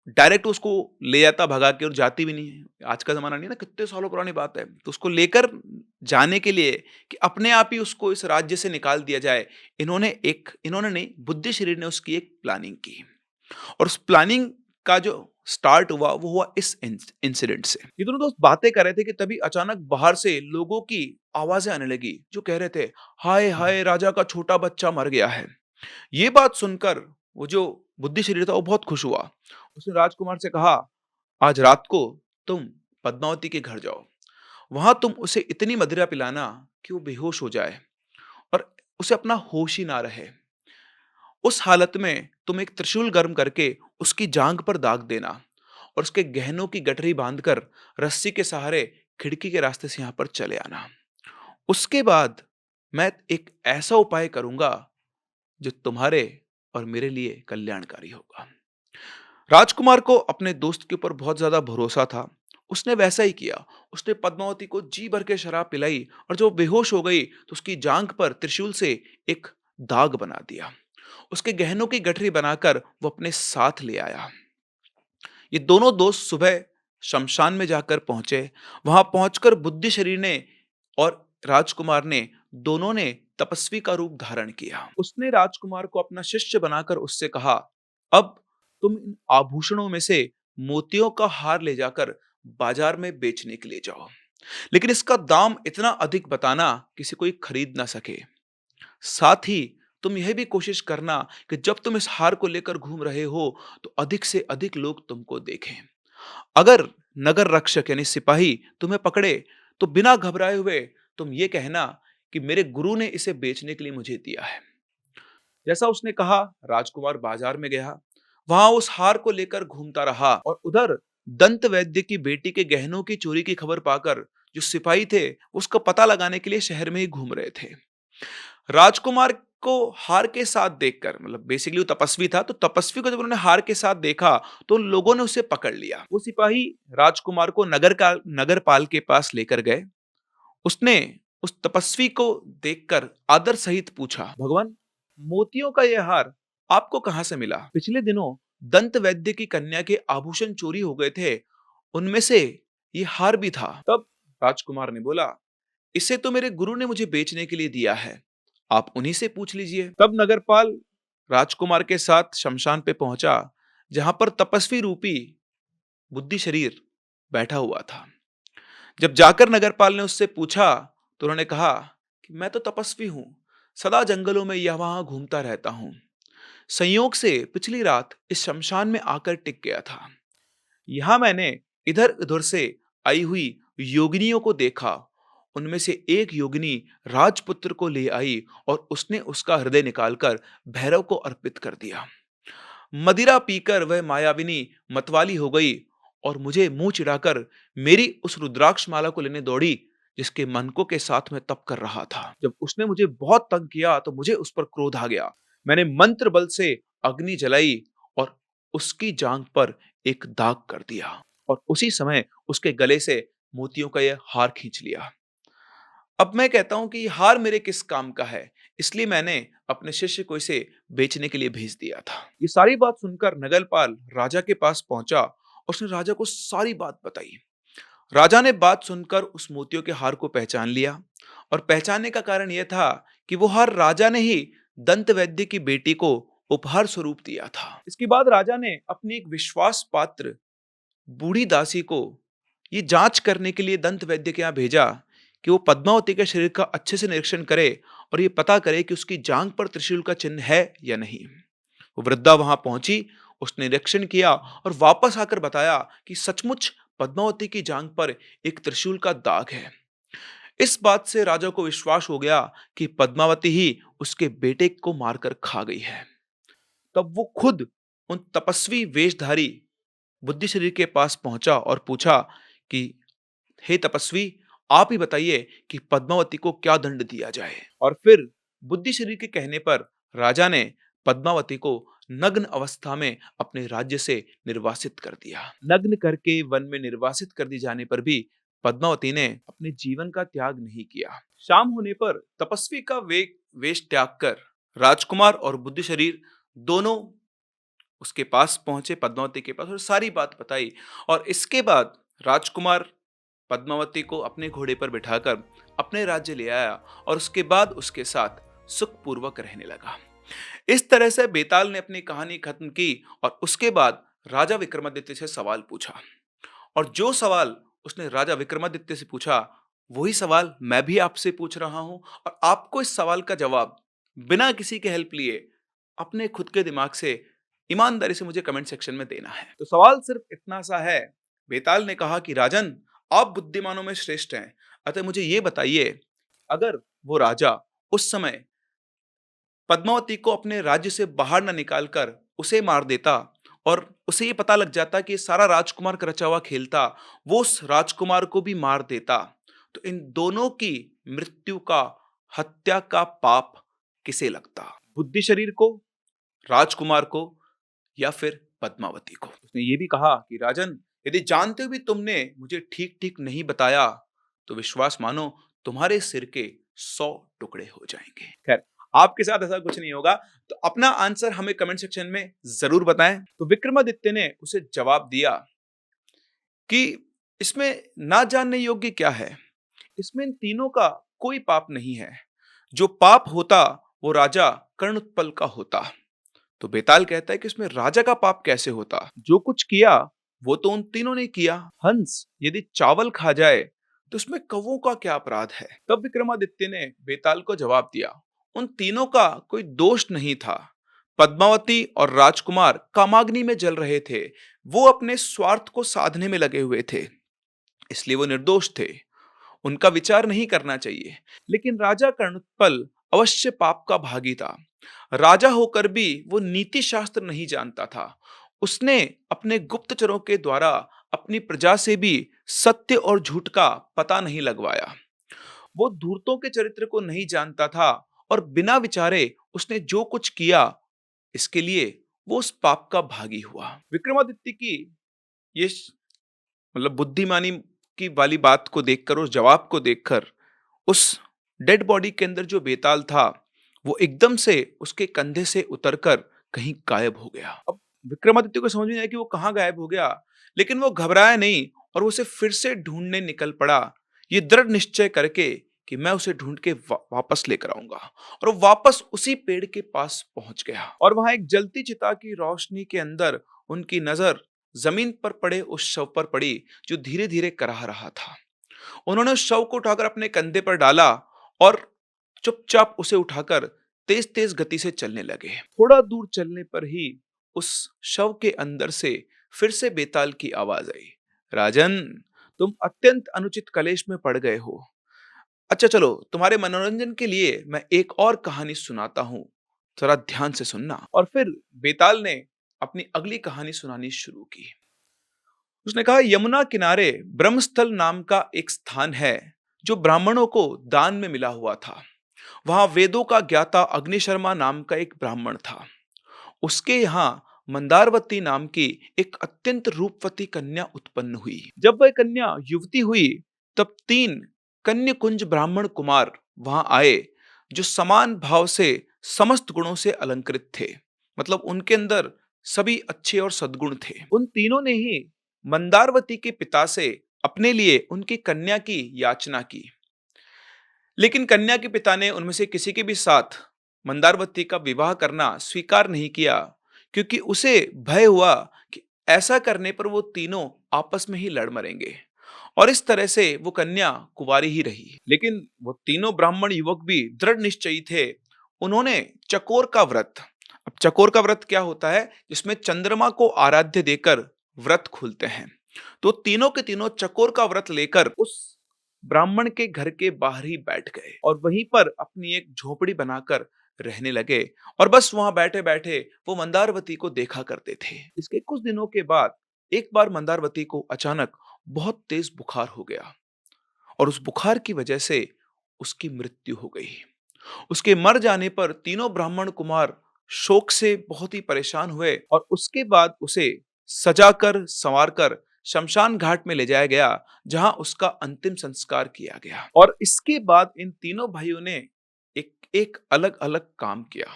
डायरेक्ट उसको ले जाता भगा के, और जाती भी नहीं है, आज का ज़माना नहीं है ना, कितने सालों पुरानी बात है। तो उसको लेकर जाने के लिए कि अपने आप ही उसको इस राज्य से निकाल दिया जाए, इन्होंने नहीं, बुद्धि शरीर ने उसकी एक प्लानिंग की। और उस प्लानिंग का जो स्टार्ट हुआ वो हुआ इस इंसिडेंट से। ये दोनों दोस्त बातें कर रहे थे कि तभी अचानक बाहर से लोगों की आवाजें आने लगी, जो कह रहे थे, हाय हाय, राजा का छोटा बच्चा मर गया है। ये बात सुनकर वो जो बुद्धि शरीर था वो बहुत खुश हुआ। उसने राजकुमार से कहा, आज रात को तुम पद्मावती के घर जाओ, वहां तुम उसे इतनी मदिरा पिलाना कि वो बेहोश हो जाए और उसे अपना होश ही ना रहे। उस हालत में तुम एक त्रिशूल गर्म करके उसकी जांघ पर दाग देना और उसके गहनों की गठरी बांधकर रस्सी के सहारे खिड़की के रास्ते से यहां पर चले आना। उसके बाद मैं एक ऐसा उपाय करूंगा जो तुम्हारे और मेरे लिए कल्याणकारी होगा। राजकुमार को अपने दोस्त के ऊपर बहुत ज्यादा भरोसा था उसने वैसा ही किया। उसने पद्मावती को जी भर के शराब पिलाई और जब वो बेहोश हो गई तो उसकी जांघ पर त्रिशूल से एक दाग बना दिया। उसके गहनों की गठरी बनाकर वो अपने साथ ले आया। ये दोनों दोस्त सुबह शमशान में जाकर पहुंचे। वहां पहुंचकर बुद्धि शरीर ने और राजकुमार ने दोनों ने तपस्वी का रूप धारण किया। उसने राजकुमार को अपना शिष्य बनाकर उससे कहा, अब तुम इन आभूषणों में से मोतियों का हार ले जाकर बाजार में बेचने के लिए जाओ, लेकिन इसका दाम इतना अधिक बताना किसी कोई खरीद ना सके। साथ ही तुम यह भी कोशिश करना कि जब तुम इस हार को लेकर घूम रहे हो तो अधिक से अधिक लोग तुमको देखें। अगर नगर रक्षक यानी सिपाही तुम्हें पकड़े तो बिना घबराए हुए तुम ये कहना कि मेरे गुरु ने इसे बेचने के लिए मुझे दिया है। जैसा उसने कहा, राजकुमार बाजार में गया। वहां उस हार को लेकर घूमता रहा और उधर दंत वैद्य की बेटी के गहनों की चोरी की खबर पाकर जो सिपाही थे उसका पता लगाने के लिए शहर में ही घूम रहे थे। राजकुमार को हार के साथ देखकर, मतलब बेसिकली वो तपस्वी था, तो तपस्वी को जब उन्होंने हार के साथ देखा तो लोगों ने उसे पकड़ लिया। वो सिपाही राजकुमार को नगरपाल के पास लेकर गए। उसने उस तपस्वी को देखकर आदर सहित पूछा, भगवान, मोतियों का यह हार आपको कहां से मिला? पिछले दिनों दंत वैद्य की कन्या के आभूषण चोरी हो गए थे, उनमें से ये हार भी था। तब राजकुमार ने बोला, इसे तो मेरे गुरु ने मुझे बेचने के लिए दिया है, आप उन्हीं से पूछ लीजिए। तब नगरपाल राजकुमार के साथ शमशान पे पहुंचा, जहां पर तपस्वी रूपी बुद्धि शरीर बैठा हुआ था। जब जाकर नगरपाल ने उससे पूछा तो उन्होंने कहा कि मैं तो तपस्वी हूं, सदा जंगलों में यह वहां घूमता रहता हूं। संयोग से पिछली रात इस शमशान में आकर टिक गया था। यहां मैंने इधर उधर से आई हुई योगिनियों को देखा। उनमें से एक योगिनी राजपुत्र को ले आई और उसने उसका हृदय निकालकर भैरव को अर्पित कर दिया। मदिरा पीकर वह मायाविनी मतवाली हो गई और मुझे मुंह चिढ़ाकर मेरी उस रुद्राक्ष माला को लेने दौड़ी जिसके मनकों के साथ मैं तप कर रहा था। जब उसने मुझे बहुत तंग किया तो मुझे उस पर क्रोध आ गया। मैंने मंत्र बल से अग्नि जलाई और उसकी जांघ पर एक दाग कर दिया और उसी समय उसके गले से मोतियों का यह हार खींच लिया। अब मैं कहता हूं कि ये हार मेरे किस काम का है, इसलिए मैंने अपने शिष्य को इसे बेचने के लिए भेज दिया था। ये सारी बात सुनकर नगरपाल राजा के पास पहुंचा और उसने राजा को सारी बात बताई। राजा ने बात सुनकर उस मोतियों के हार को पहचान लिया और पहचानने का कारण यह था कि वो हार राजा ने ही दंत वैद्य की बेटी को उपहार स्वरूप दिया था। इसके बाद राजा ने अपनी एक विश्वास पात्र बूढ़ी दासी को ये जांच करने के लिए दंत वैद्य के यहाँ भेजा कि वो पद्मावती के शरीर का अच्छे से निरीक्षण करे और ये पता करे कि उसकी जांघ पर त्रिशूल का चिन्ह है या नहीं। वो वृद्धा वहां पहुंची, उसने निरीक्षण किया और वापस आकर बताया कि सचमुच पद्मावती की जांघ पर एक त्रिशूल का दाग है। इस बात से राजा को विश्वास हो गया कि पद्मावती ही उसके बेटे को मारकर खा गई है। तब वो खुद उन तपस्वी वेशधारी बुद्धि शरीर के पास पहुंचा और पूछा कि हे तपस्वी, आप ही बताइए कि पद्मावती को क्या दंड दिया जाए। और फिर बुद्धि शरीर के कहने पर राजा ने पद्मावती को नग्न अवस्था में अपने राज्य से निर्वासित कर दिया। नग्न करके वन में निर्वासित कर दी जाने पर भी पद्मावती ने अपने जीवन का त्याग नहीं किया। शाम होने पर तपस्वी का वेश त्याग कर राजकुमार और बुद्धि शरीर दोनों उसके पास पहुंचे, पद्मावती के पास, और सारी बात बताई। और इसके बाद राजकुमार पद्मावती को अपने घोड़े पर बिठाकर अपने राज्य ले आया और उसके बाद उसके साथ सुखपूर्वक रहने लगा। इस तरह से बेताल ने अपनी कहानी खत्म की और उसके बाद राजा विक्रमादित्य से सवाल पूछा। और जो सवाल उसने राजा विक्रमादित्य से पूछा वही सवाल मैं भी आपसे पूछ रहा हूं और आपको इस सवाल का जवाब बिना किसी के हेल्प लिए अपने खुद के दिमाग से ईमानदारी से मुझे कमेंट सेक्शन में देना है। तो सवाल सिर्फ इतना सा है। बेताल ने कहा कि राजन, आप बुद्धिमानों में श्रेष्ठ हैं, अतः मुझे ये बताइए, अगर वो राजा उस समय पद्मावती को अपने राज्य से बाहर न निकालकर उसे मार देता और उसे ये पता लग जाता कि ये सारा राजकुमार का रचा हुआ खेल था, वो उस राजकुमार को भी मार देता, तो इन दोनों की मृत्यु का, हत्या का पाप किसे लगता? बुद्धि शरीर को, राजकुमार को, या फिर पद्मावती को? उसने ये भी कहा कि राजन, यदि जानते हुए भी तुमने मुझे ठीक-ठीक नहीं बताया, तो विश्वास मानो तुम्हारे सिर के 100 टुकड़े हो जाएँगे। खैर, आपके साथ ऐसा कुछ नहीं होगा, तो अपना आंसर हमें कमेंट सेक्शन में ज़रूर बताएँ। तो विक्रमादित्य ने उसे जवाब दिया कि इसमें ना जानने योग्य क्या है? इसमें इन तीनों का कोई पाप नहीं है। जो पाप होता, वो राजा कर्णोत्पल का होता। तो बेताल कहता है कि इसमें राजा का पाप कैसे होता? जो कुछ किया, वो तो उन तीनों ने किया। हंस यदि चावल खा जाए, तो उसमें कौवों का क्या अपराध है? तब विक्रमादित्य ने बेताल को जवाब दिया, उन तीनों का कोई दोष नहीं था। पद्मावती और राजकुमार कामाग्नि में जल रहे थे। वो अपने स्वार्थ को साधने में लगे हुए थे, इसलिए वो निर्दोष थे। उनका विचार नहीं करना चाहिए। लेकिन राजा कर्णोत्पल अवश्य पाप का भागी था। राजा होकर भी वो नीति शास्त्र नहीं जानता था। उसने अपने गुप्तचरों के द्वारा अपनी प्रजा से भी सत्य और झूठ का पता नहीं लगवाया। वो धूर्तों के चरित्र को नहीं जानता था और बिना विचारे उसने जो कुछ किया, इसके लिए वो उस पाप का भागी हुआ। विक्रमादित्य की ये मतलब बुद्धिमानी की वाली बात को देखकर, उस जवाब को देखकर, उस डेड बॉडी के अंदर जो बेताल था, वो एकदम से उसके कंधे से उतरकर कहीं गायब हो गया। अब विक्रमादित्य को समझ में नहीं आया कि वो कहाँ गायब हो गया, लेकिन वो घबराया नहीं और वो उसे फिर से ढूंढने निकल पड़ा, ये दृढ़ निश्चय करके कि मैं उसे ढूंढ के वापस लेकर आऊंगा। और वो वापस उसी पेड़ के पास पहुंच गया और वहां एक जलती चिता की रोशनी के अंदर उनकी नजर जमीन पर पड़े उस शव पर पड़ी, जो धीरे धीरे कराह रहा था। उन्होंने उस शव को उठाकर अपने कंधे पर डाला और चुपचाप उसे उठाकर तेज तेज गति से चलने लगे। थोड़ा दूर चलने पर ही उस शव के अंदर से फिर से बेताल की आवाज आई, राजन, तुम अत्यंत अनुचित कलेश में पड़ गए हो। अच्छा चलो, तुम्हारे मनोरंजन के लिए मैं एक और कहानी सुनाता हूं, जरा ध्यान से सुनना। और फिर बेताल ने अपनी अगली कहानी सुनानी शुरू की। उसने कहा, यमुना किनारे ब्रह्मस्थल नाम का एक स्थान है, जो ब्राह्मणों को दान में मिला हुआ था। वहां वेदों का ज्ञाता अग्निशर्मा नाम का एक ब्राह्मण था। उसके यहाँ मंदारवती नाम की एक अत्यंत रूपवती कन्या उत्पन्न हुई। जब वह कन्या युवती हुई, तब 3 कन्याकुंज ब्राह्मण कुमार वहां आए, जो समान भाव से समस्त गुणों से अलंकृत थे। मतलब उनके अंदर सभी अच्छे और सद्गुण थे। उन तीनों ने ही मंदारवती के पिता से अपने लिए उनकी कन्या की याचना की, लेकिन कन्या के पिता ने उनमें से किसी के भी साथ मंदारवती का विवाह करना स्वीकार नहीं किया, क्योंकि उसे भय हुआ कि ऐसा करने पर वो तीनों आपस में ही लड़ मरेंगे। और इस तरह से वो कन्या कुंवारी ही रही। लेकिन वो तीनों ब्राह्मण युवक भी दृढ़ निश्चयी थे। उन्होंने चकोर का व्रत, अब चकोर का व्रत क्या होता है, जिसमें चंद्रमा को आराध्य देकर व्रत खुलते हैं। तो तीनों के तीनों चकोर का व्रत लेकर उस ब्राह्मण के घर के बाहर ही बैठ गए और वहीं पर अपनी एक झोपड़ी बनाकर रहने लगे। और बस वहां बैठे बैठे वो मंदारवती को देखा करते थे। इसके कुछ दिनों के बाद एक बार मंदारवती को अचानक बहुत तेज बुखार हो गया और उस बुखार की वजह से उसकी मृत्यु हो गई। उसके मर जाने पर तीनों ब्राह्मण कुमार शोक से बहुत ही परेशान हुए और उसके बाद उसे सजाकर संवारकर शमशान घाट में ले जाया गया, जहां उसका अंतिम संस्कार किया गया। और इसके बाद इन तीनों भाइयों ने एक एक अलग अलग काम किया।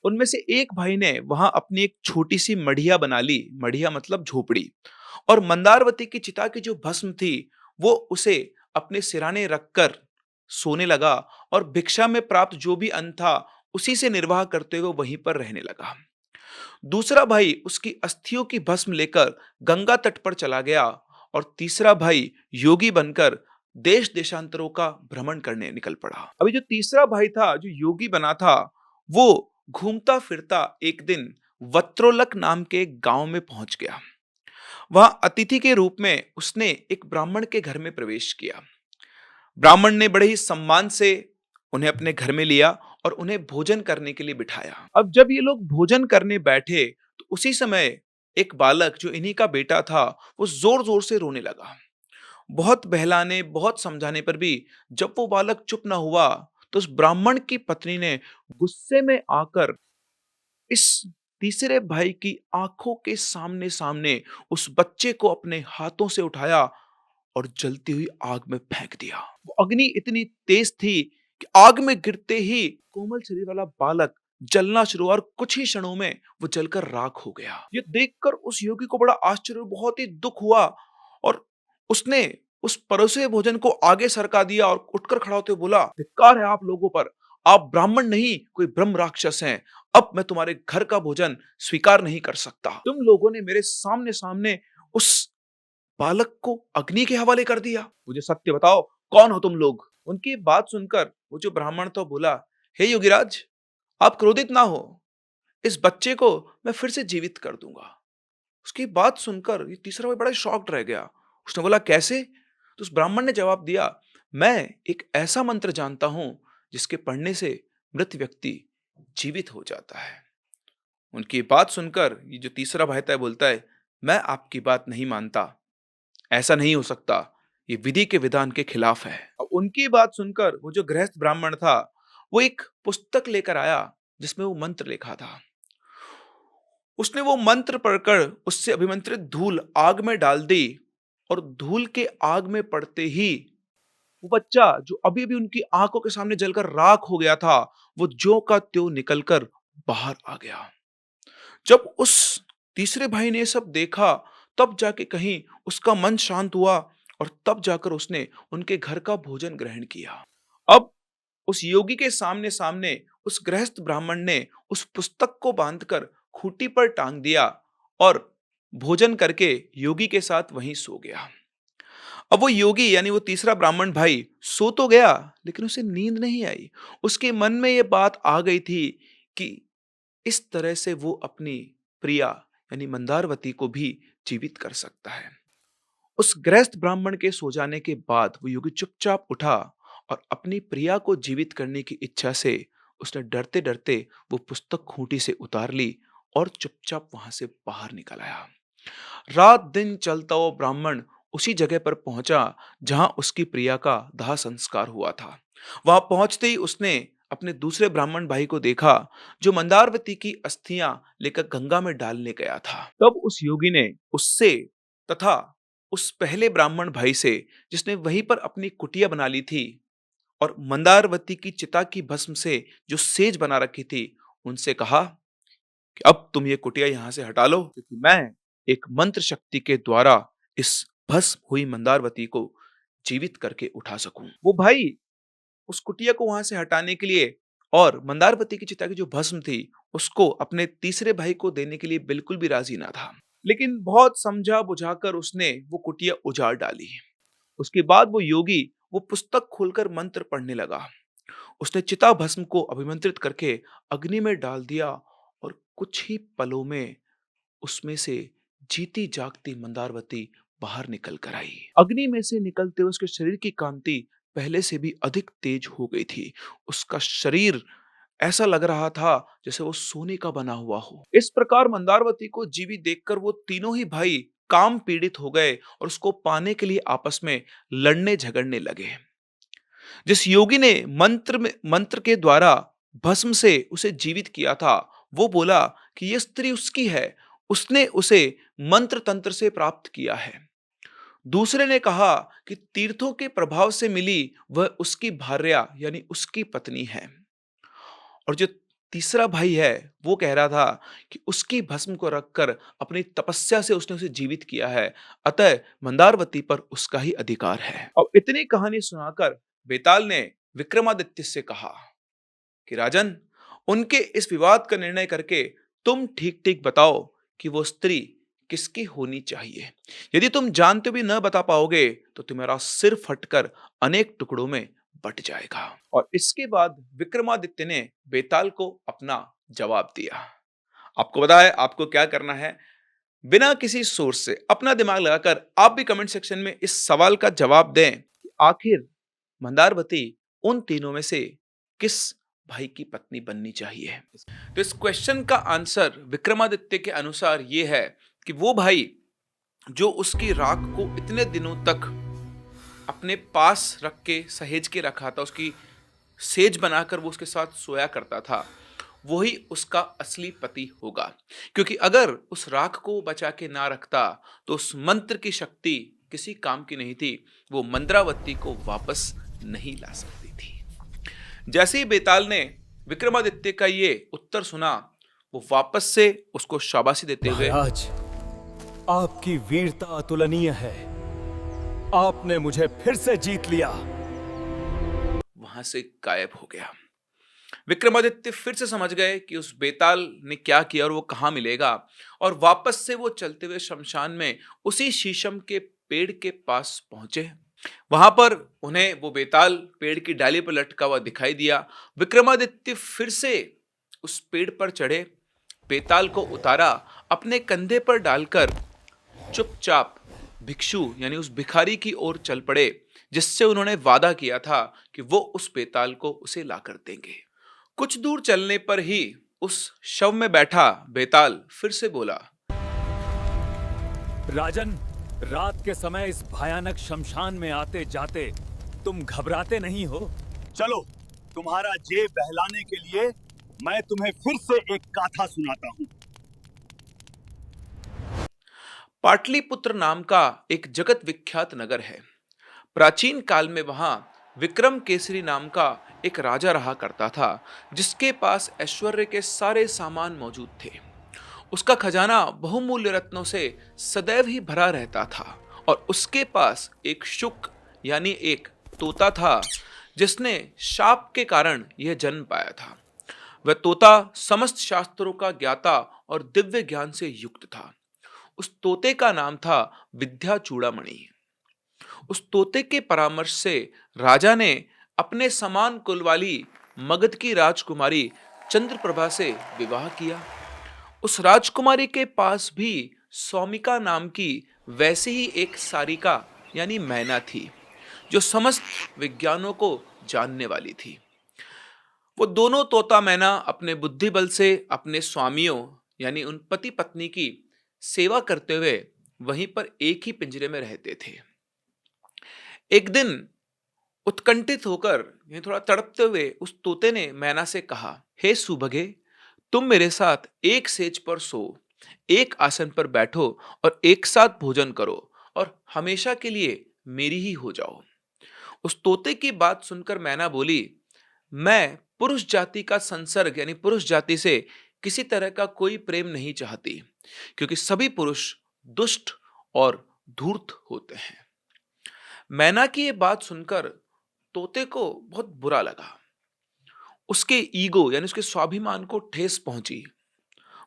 उनमें से एक भाई ने वहां अपनी एक छोटी सी मढ़िया बना ली, मढ़िया मतलब झोपड़ी, और मंदारवती की चिता की जो भस्म थी, वो उसे अपने सिराने रखकर सोने लगा और भिक्षा में प्राप्त जो भी अन्न था, उसी से निर्वाह करते हुए वहीं पर रहने लगा। दूसरा भाई उसकी अस्थियों की भस्म लेकर गंगा तट पर चला गया और तीसरा भाई योगी बनकर देश देशांतरों का भ्रमण करने निकल पड़ा। अभी जो तीसरा भाई था, जो योगी बना था, वो घूमता फिरता एक दिन वत्रोलक नाम के एक गांव में पहुंच गया। वहां अतिथि के रूप में उसने एक ब्राह्मण के घर में प्रवेश किया। ब्राह्मण ने बड़े ही सम्मान से उन्हें अपने घर में लिया और उन्हें भोजन करने के लिए बिठाया। अब जब ये लोग भोजन करने बैठे, तो उसी समय एक बालक जो इन्हीं का बेटा था, वो जोर जोर से रोने लगा। बहुत बहलाने, बहुत समझाने पर भी जब वो बालक चुप ना हुआ, तो उस ब्राह्मण की पत्नी ने गुस्से में आकर इस तीसरे भाई की आंखों के सामने सामने उस बच्चे को अपने हाथों से उठाया और जलती हुई आग में फेंक दिया। वो अग्नि इतनी तेज थी कि आग में गिरते ही कोमल शरीर वाला बालक जलना शुरू हुआ और कुछ ही क्षणों में वो जलकर राख हो गया। ये देखकर उस योगी को बड़ा आश्चर्य, बहुत ही दुख हुआ और उसने उस परोसे हुए भोजन को आगे सरका दिया और उठकर खड़ा होते हुए बोला, धिक्कार है आप लोगों पर, आप ब्राह्मण नहीं कोई ब्रह्म राक्षस हैं। अब मैं तुम्हारे घर का भोजन स्वीकार नहीं कर सकता। तुम लोगों ने मेरे सामने सामने उस बालक को अग्नि के हवाले कर दिया। मुझे सत्य बताओ, कौन हो तुम लोग? उनकी बात सुनकर वो जो ब्राह्मण था बोला, हे योगीराज, आप क्रोधित ना हो, इस बच्चे को मैं फिर से जीवित कर दूंगा। उसकी बात सुनकर ये तीसरा भाई बड़ा शॉक्ड रह गया। उसने बोला, कैसे? तो उस ब्राह्मण ने जवाब दिया, मैं एक ऐसा मंत्र जानता हूं जिसके पढ़ने से मृत व्यक्ति जीवित हो जाता है। उनकी बात सुनकर ये जो तीसरा भाई था बोलता है, मैं आपकी बात नहीं मानता, ऐसा नहीं हो सकता, ये विधि के विधान के खिलाफ है। और उनकी बात सुनकर वो जो गृहस्थ ब्राह्मण था वो एक पुस्तक लेकर आया जिसमें वो मंत्र लिखा था। उसने वो मंत्र पढ़कर उससे अभिमंत्रित धूल आग में डाल दी और धूल के आग में पड़ते ही वो बच्चा जो अभी भी उनकी आंखों के सामने जलकर राख हो गया था, वो ज्यों का त्यों निकलकर बाहर आ गया। जब उस तीसरे भाई ने ये सब देखा तब जाके कहीं उसका मन शांत हुआ और तब जाकर उसने उनके घर का भोजन ग्रहण किया। अब उस योगी के सामने सामने उस गृहस्थ ब्राह्मण ने उस पुस्तक को बांधकर खूंटी पर टांग दिया और भोजन करके योगी के साथ वहीं सो गया। अब वो योगी यानी वो तीसरा ब्राह्मण भाई सो तो गया लेकिन उसे नींद नहीं आई। उसके मन में ये बात आ गई थी कि इस तरह से वो अपनी प्रिया यानी मंदारवती को भी जीवित कर सकता है। उस गृहस्थ ब्राह्मण के सो जाने के बाद वो योगी चुपचाप उठा और अपनी प्रिया को जीवित करने की इच्छा से उसने डरते डरते वो पुस्तक खूंटी से उतार ली और चुपचाप वहां से बाहर निकल आया। रात दिन चलता वो ब्राह्मण उसी जगह पर पहुंचा जहां उसकी प्रिया का दाह संस्कार हुआ था। वहां पहुंचते ही उसने अपने दूसरे ब्राह्मण भाई को देखा जो मंदारवती की अस्थियां लेकर गंगा में डालने गया था। तब उस योगी ने उससे तथा उस पहले ब्राह्मण भाई से जिसने वहीं पर अपनी कुटिया बना ली थी और मंदारवती की चिता की भस्म से जो सेज बना रखी थी, उनसे कहा कि अब तुम ये कुटिया यहां से हटा लो क्योंकि मैं एक मंत्र शक्ति के द्वारा इस भस्म हुई मंदारवती को जीवित करके उठा सकूं। वो भाई उस कुटिया को वहां से हटाने के लिए और मंदारवती की चिता की जो भस्म थी उसको अपने तीसरे भाई को देने के लिए बिल्कुल भी राजी ना था, लेकिन बहुत समझा बुझाकर उसने वो कुटिया उजाड़ डाली। उसके बाद वो योगी वो पुस्तक खोलकर मंत्र पढ़ने लगा। उसने चिता भस्म को अभिमंत्रित करके अग्नि में डाल दिया और कुछ ही पलों में उसमें से जीती जागती मंदारवती बाहर निकल कर आई। अग्नि में से निकलते उसके शरीर की कांति पहले से भी अधिक तेज हो गई थी। उसका शरीर ऐसा लग रहा था जैसे वो सोने का बना हुआ हो। इस प्रकार मंदारवती को जीवित देखकर वो तीनों ही भाई काम पीड़ित हो गए और उसको पाने के लिए आपस में लड़ने झगड़ने लगे। जिस योगी ने मंत्र के द्वारा भस्म से उसे जीवित किया था वो बोला कि यह स्त्री उसकी है, उसने उसे मंत्र तंत्र से प्राप्त किया है। दूसरे ने कहा कि तीर्थों के प्रभाव से मिली वह उसकी भार्या यानी उसकी पत्नी है। और जो तीसरा भाई है वो कह रहा था कि उसकी भस्म को रखकर अपनी तपस्या से उसने उसे जीवित किया है, अतः मंदारवती पर उसका ही अधिकार है। और इतनी कहानी सुनाकर बेताल ने विक्रमादित्य से कहा कि राजन, उनके इस विवाद का निर्णय करके तुम ठीक ठीक बताओ कि वो स्त्री किसकी होनी चाहिए। यदि तुम जानते भी न बता पाओगे तो तुम्हारा सिर फटकर अनेक टुकड़ों में बट जाएगा। और इसके बाद विक्रमादित्य ने बेताल को अपना जवाब दिया। आपको पता है आपको क्या करना है? बिना किसी सोर्स से अपना दिमाग लगाकर आप भी कमेंट सेक्शन में इस सवाल का जवाब दें कि आखिर मंदारवती उन तीनों में से किस भाई की पत्नी बननी चाहिए। तो इस क्वेश्चन का आंसर विक्रमादित्य के अनुसार ये है कि वो भाई जो उसकी राख को इतने दिनों तक अपने पास रख के सहेज के रखा था, उसकी सेज बनाकर वो उसके साथ सोया करता था, वही उसका असली पति होगा। क्योंकि अगर उस राख को बचा के ना रखता तो उस मंत्र की शक्ति किसी काम की नहीं थी, वो मंद्रावती को वापस नहीं ला सकती थी। जैसे ही बेताल ने विक्रमादित्य का ये उत्तर सुना, वो वापस से उसको शाबाशी देते हुए महाराज, आपकी वीरता अतुलनीय है। आपने मुझे फिर से जीत लिया। वहां से गायब हो गया। विक्रमादित्य फिर से समझ गए कि उस बेताल ने क्या किया और वो कहाँ मिलेगा, और वापस से वो चलते हुए शमशान में उसी शीशम के पेड़ के पास पहुंचे। वहां पर उन्हें वो बेताल पेड़ की डाली पर लटका हुआ दिखाई दिया। विक्रमादित्य फिर से उस पेड़ पर चढ़े, बेताल को उतारा, अपने कंधे पर डालकर चुपचाप भिक्षु यानी उस भिखारी की ओर चल पड़े, जिससे उन्होंने वादा किया था कि वो उस बेताल को उसे लाकर देंगे। कुछ दूर चलने पर ही उस शव में बैठा बेताल फिर से बोला, राजन, रात के समय इस भयानक शमशान में आते जाते तुम घबराते नहीं हो? चलो, तुम्हारा जेब बहलाने के लिए मैं तुम्हें फिर से एक गाथा सुनाता हूँ। पाटलिपुत्र नाम का एक जगत विख्यात नगर है। प्राचीन काल में वहां विक्रम केसरी नाम का एक राजा रहा करता था, जिसके पास ऐश्वर्य के सारे सामान मौजूद थे। उसका खजाना बहुमूल्य रत्नों से सदैव ही भरा रहता था, और उसके पास एक शुक यानी एक तोता था, जिसने शाप के कारण यह जन्म पाया था। वह तोता समस्त शास्त्रों का ज्ञाता और दिव्य ज्ञान से युक्त था। उस तोते का नाम था विद्या चूड़ामणि। उस तोते के परामर्श से राजा ने अपने समान कुल वाली मगध की राजकुमारी चंद्रप्रभा से विवाह किया। उस राजकुमारी के पास भी सौमिका नाम की वैसी ही एक सारिका यानी मैना थी, जो समस्त विज्ञानों को जानने वाली थी। वो दोनों तोता मैना अपने बुद्धि बल से अपने स्वामियों यानी उन पति पत्नी की सेवा करते हुए वहीं पर एक ही पिंजरे में रहते थे। एक दिन उत्कंठित होकर यानी थोड़ा तड़पते हुए उस तोते ने मैना से कहा, हे सुभगे, तुम मेरे साथ एक सेज पर सो, एक आसन पर बैठो और एक साथ भोजन करो, और हमेशा के लिए मेरी ही हो जाओ। उस तोते की बात सुनकर मैना बोली, मैं पुरुष जाति का संसर्ग यानी पुरुष जाति से किसी तरह का कोई प्रेम नहीं चाहती, क्योंकि सभी पुरुष दुष्ट और धूर्त होते हैं। मैना की ये बात सुनकर तोते को बहुत बुरा लगा। उसके ईगो यानी उसके स्वाभिमान को ठेस पहुंची।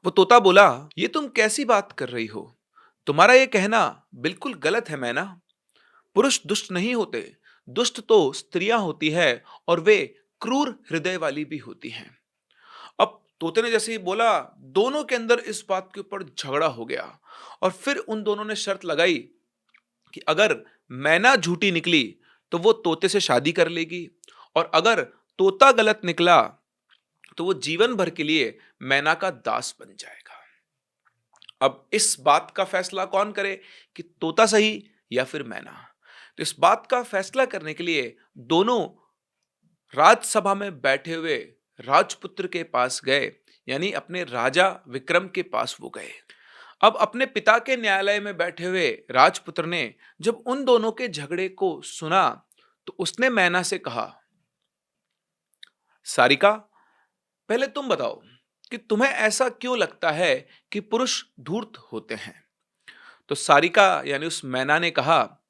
वो तोता बोला, ये तुम कैसी बात कर रही हो? तुम्हारा ये कहना बिल्कुल गलत है मैना। पुरुष दुष्ट नहीं होते, दुष्ट तो स्त्रियां होती है, और वे क्रूर हृदय वाली भी होती हैं। अब तोते ने जैसे ही बोला, दोनों के अंदर इस बात के ऊपर झगड़ा हो गया, और फिर उन दोनों ने शर्त लगाई कि अगर मैना झूठी निकली तो वो तोते से शादी कर लेगी, और अगर तोता गलत निकला तो वो जीवन भर के लिए मैना का दास बन जाएगा। अब इस बात का फैसला कौन करे कि तोता सही या फिर मैना? तो इस बात का फैसला करने के लिए दोनों राजसभा में बैठे हुए राजपुत्र के पास गए, यानी अपने राजा विक्रम के पास वो गए। अब अपने पिता के न्यायालय में बैठे हुए राजपुत्र ने जब उन दोनों के झगड़े को सुना तो उसने मैना से कहा, सारिका, पहले तुम बताओ कि तुम्हें ऐसा क्यों लगता है कि पुरुष धूर्त होते हैं? तो सारिका यानी उस मैना ने कहा,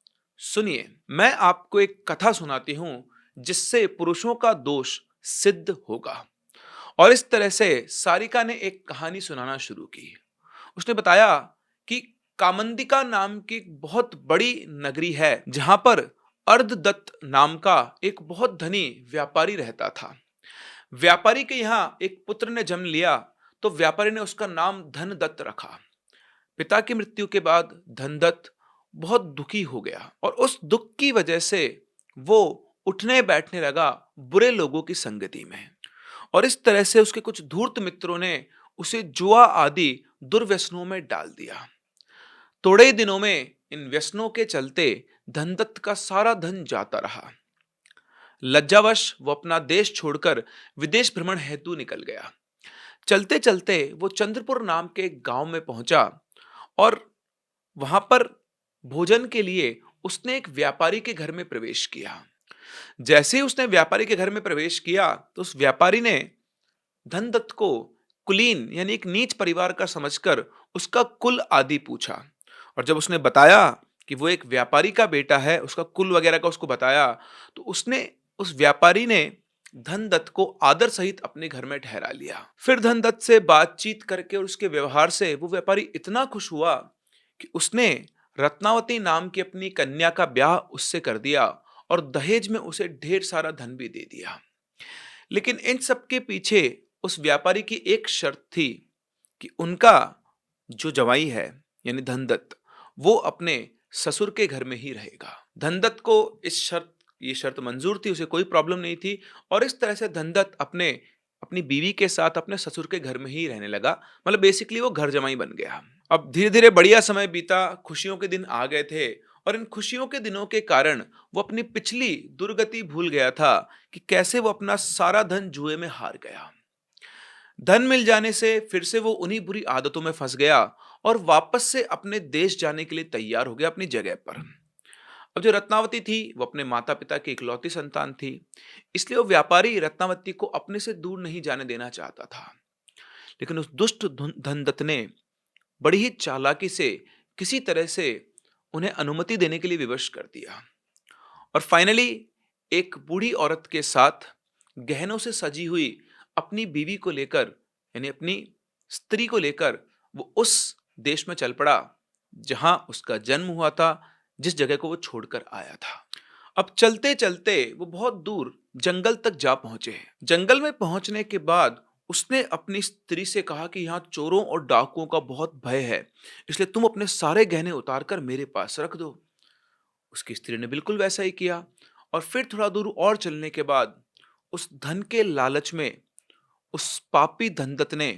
सुनिए, मैं आपको एक कथा सुनाती हूं जिससे पुरुषों का दोष सिद्ध होगा। और इस तरह से सारिका ने एक कहानी सुनाना शुरू की। उसने बताया कि कामंदिका नाम की एक बहुत बड़ी नगरी है, जहां पर अर्धदत्त नाम का एक बहुत धनी व्यापारी रहता था। व्यापारी के यहां एक पुत्र ने जन्म लिया, तो व्यापारी ने उसका नाम धनदत्त रखा। पिता की मृत्यु के बाद धनदत्त बहुत दुखी हो गया, और उस दुख की वजह से वो उठने बैठने लगा बुरे लोगों की संगति में, और इस तरह से उसके कुछ धूर्त मित्रों ने उसे जुआ आदि दुर्व्यसनों में डाल दिया। थोड़े ही दिनों में इन व्यसनों के चलते धनदत्त का सारा धन जाता रहा। लज्जावश वो अपना देश छोड़कर विदेश भ्रमण हेतु निकल गया। चलते चलते वो चंद्रपुर नाम के एक गांव में पहुंचा और वहां पर भोजन के लिए उसने एक व्यापारी के घर में प्रवेश किया। जैसे ही उसने व्यापारी के घर में प्रवेश किया तो उस व्यापारी ने धनदत्त को कुलीन यानी एक नीच परिवार का समझकर उसका कुल आदि पूछा। और जब उसने बताया कि वो एक व्यापारी का बेटा है, उसका कुल वगैरह का उसको बताया, तो उस व्यापारी ने धनदत्त को आदर सहित अपने घर में ठहरा लिया। फिर धनदत्त से बातचीत करके और उसके व्यवहार से वो व्यापारी इतना खुश हुआ कि उसने रत्नावती नाम की अपनी कन्या का ब्याह उससे कर दिया और दहेज में उसे ढेर सारा धन भी दे दिया। लेकिन इन सब के पीछे उस व्यापारी की एक शर्त थी कि उनका जो जवाई है यानी धनदत्त, वो अपने ससुर के घर में ही रहेगा। धनदत्त को ये शर्त मंजूर थी, उसे कोई प्रॉब्लम नहीं थी और इस तरह से धनदत्त अपनी बीवी के साथ अपने ससुर के घर में ही रहने लगा। मतलब बेसिकली वो घर जमाई बन गया। अब धीरे धीरे बढ़िया समय बीता, खुशियों के दिन आ गए थे और इन खुशियों के दिनों के कारण वो अपनी पिछली दुर्गति भूल गया था कि कैसे वो अपना सारा धन जुए में हार गया। धन मिल जाने से फिर से वो उन्हीं बुरी आदतों में फंस गया और वापस से अपने देश जाने के लिए तैयार हो गया अपनी जगह पर। अब जो रत्नावती थी वो अपने माता पिता की इकलौती संतान थी, इसलिए वो व्यापारी रत्नावती को अपने से दूर नहीं जाने देना चाहता था। लेकिन उस दुष्ट धनदत्त ने बड़ी ही चालाकी से किसी तरह से उन्हें अनुमति देने के लिए विवश कर दिया और फाइनली एक बूढ़ी औरत के साथ गहनों से सजी हुई अपनी बीवी को लेकर यानी अपनी स्त्री को लेकर वो उस देश में चल पड़ा जहां उसका जन्म हुआ था, जिस जगह को वो छोड़कर आया था। अब चलते चलते वो बहुत दूर जंगल तक जा पहुंचे। जंगल में पहुंचने के बाद उसने अपनी स्त्री से कहा कि यहाँ चोरों और डाकुओं का बहुत भय है, इसलिए तुम अपने सारे गहने उतार कर मेरे पास रख दो। उसकी स्त्री ने बिल्कुल वैसा ही किया और फिर थोड़ा दूर और चलने के बाद उस धन के लालच में उस पापी धनदत्त ने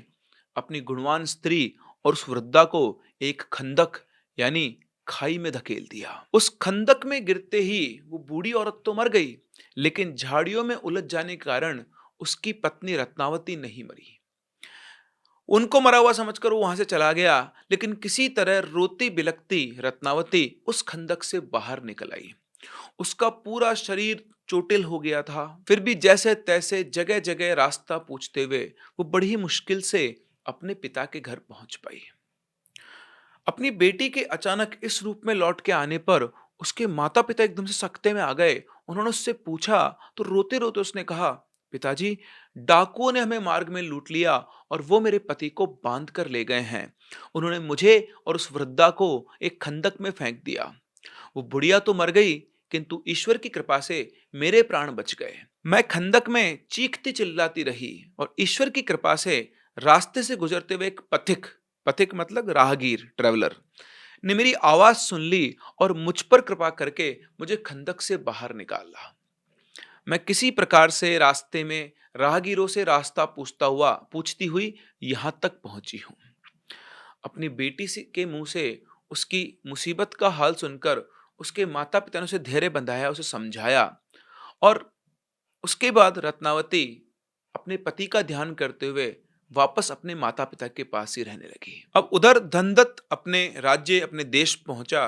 अपनी गुणवान स्त्री और उस वृद्धा को एक खंदक यानी खाई में धकेल दिया। उस खंदक में गिरते ही वो बूढ़ी औरत तो मर गई, लेकिन झाड़ियों में उलझ जाने के कारण उसकी पत्नी रत्नावती नहीं मरी। उनको मरा हुआ समझकर वो वहां से चला गया, लेकिन किसी तरह रोती बिलखती रत्नावती उस खंदक से बाहर निकल आई। उसका पूरा शरीर चोटिल हो गया था, फिर भी जैसे तैसे जगह जगह रास्ता पूछते हुए वो बड़ी ही मुश्किल से अपने पिता के घर पहुंच पाई। अपनी बेटी के अचानक इस रूप में लौट के आने पर उसके माता पिता एकदम से सकते में आ गए। उन्होंने उससे पूछा तो रोते रोते उसने कहा, पिताजी, डाकुओं ने हमें मार्ग में लूट लिया और वो मेरे पति को बांध कर ले गए हैं। उन्होंने मुझे और उस वृद्धा को एक खंदक में फेंक दिया। वो बुढ़िया तो मर गई, किंतु ईश्वर की कृपा से मेरे प्राण बच गए। मैं खंदक में चीखती चिल्लाती रही और ईश्वर की कृपा से रास्ते से गुजरते हुए एक पथिक मतलब राहगीर, ट्रेवलर ने मेरी आवाज सुन ली और मुझ पर कृपा करके मुझे खंदक से बाहर निकाला। मैं किसी प्रकार से रास्ते में राहगीरों से रास्ता पूछती हुई यहां तक पहुंची हूं। अपनी बेटी के मुंह से उसकी मुसीबत का हाल सुनकर उसके माता पिता ने उसे धैर्य बंधाया, उसे समझाया और उसके बाद रत्नावती अपने पति का ध्यान करते हुए वापस अपने माता पिता के पास ही रहने लगी। अब उधर धनदत्त अपने देश पहुंचा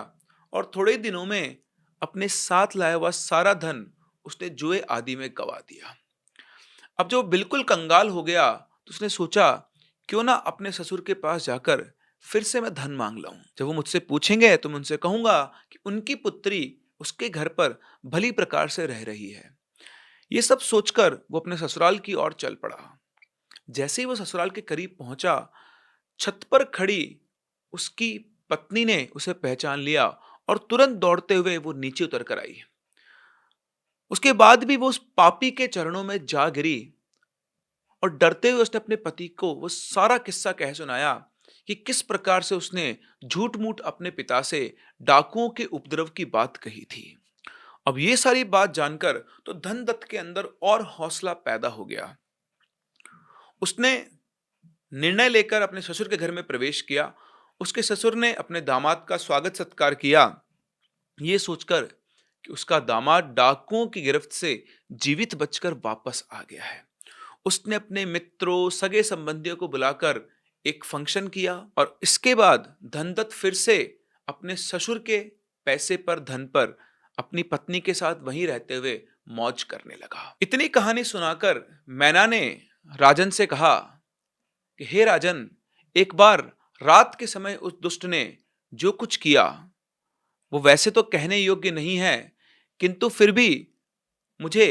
और थोड़े दिनों में अपने साथ लाया हुआ सारा धन उसने जुए आदि में गवा दिया। अब जो बिल्कुल कंगाल हो गया तो उसने सोचा क्यों ना अपने ससुर के पास जाकर फिर से मैं धन मांग लाऊं। जब वो मुझसे पूछेंगे तो मैं उनसे कहूंगा कि उनकी पुत्री उसके घर पर भली प्रकार से रह रही है। ये सब सोचकर वो अपने ससुराल की ओर चल पड़ा। जैसे ही वो ससुराल के करीब पहुंचा, छत पर खड़ी उसकी पत्नी ने उसे पहचान लिया और तुरंत दौड़ते हुए वो नीचे उतर कर आई। उसके बाद भी वो उस पापी के चरणों में जा गिरी और डरते हुए उसने अपने पति को वो सारा किस्सा कह सुनाया कि किस प्रकार से उसने झूठ मूठ अपने पिता से डाकुओं के उपद्रव की बात कही थी। अब ये सारी बात जानकर तो धनदत्त के अंदर और हौसला पैदा हो गया। उसने निर्णय लेकर अपने ससुर के घर में प्रवेश किया। उसके ससुर ने अपने दामाद का स्वागत सत्कार किया, ये सोचकर कि उसका दामाद डाकुओं की गिरफ्त से जीवित बचकर वापस आ गया है। उसने अपने मित्रों, सगे संबंधियों को बुलाकर एक फंक्शन किया और इसके बाद धनदत्त फिर से अपने ससुर के पैसे पर, धन पर अपनी पत्नी के साथ वहीं रहते हुए मौज करने लगा। इतनी कहानी सुनाकर मैना ने राजन से कहा कि हे राजन, एक बार रात के समय उस दुष्ट ने जो कुछ किया वो वैसे तो कहने योग्य नहीं है, किंतु फिर भी मुझे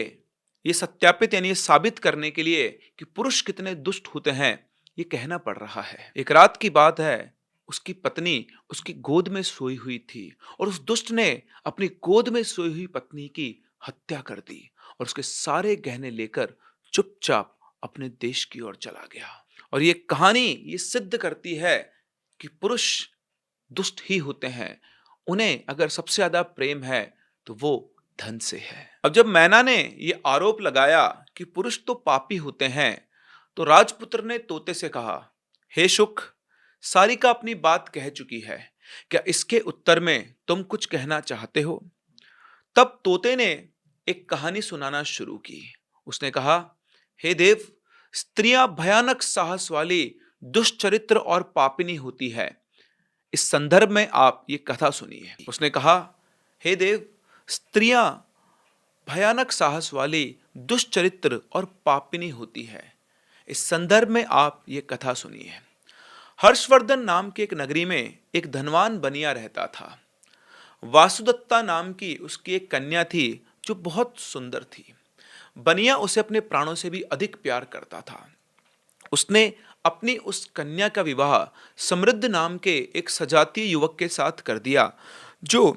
ये सत्यापित यानी ये साबित करने के लिए कि पुरुष कितने दुष्ट होते हैं ये कहना पड़ रहा है। एक रात की बात है, उसकी पत्नी उसकी गोद में सोई हुई थी और उस दुष्ट ने अपनी गोद में सोई हुई पत्नी की हत्या कर दी और उसके सारे गहने लेकर चुपचाप अपने देश की ओर चला गया। और ये कहानी ये सिद्ध करती है कि पुरुष दुष्ट ही होते हैं, उन्हें अगर सबसे ज्यादा प्रेम है तो वो धन से है। अब जब मैना ने ये आरोप लगाया कि पुरुष तो पापी होते हैं, तो राजपुत्र ने तोते से कहा, हे शुक, सारिका अपनी बात कह चुकी है, क्या इसके उत्तर में तुम कुछ कहना चाहते हो? तब तोते ने एक कहानी सुनाना शुरू की। उसने कहा, हे देव, स्त्रियां भयानक साहस वाली, दुष्चरित्र और पापिनी होती है। इस संदर्भ में आप ये कथा सुनिए। उसने कहा, हे देव, स्त्रियां भयानक साहस वाली, दुष्चरित्र और पापिनी होती है। इस संदर्भ में आप ये कथा सुनिए। हर्षवर्धन नाम की एक नगरी में एक धनवान बनिया रहता था। वासुदत्ता नाम की उसकी एक कन्या थी जो बहुत सुंदर थी। बनिया उसे अपने प्राणों से भी अधिक प्यार करता था। उसने अपनी उस कन्या का विवाह समृद्ध नाम के एक सजातीय युवक के साथ कर दिया जो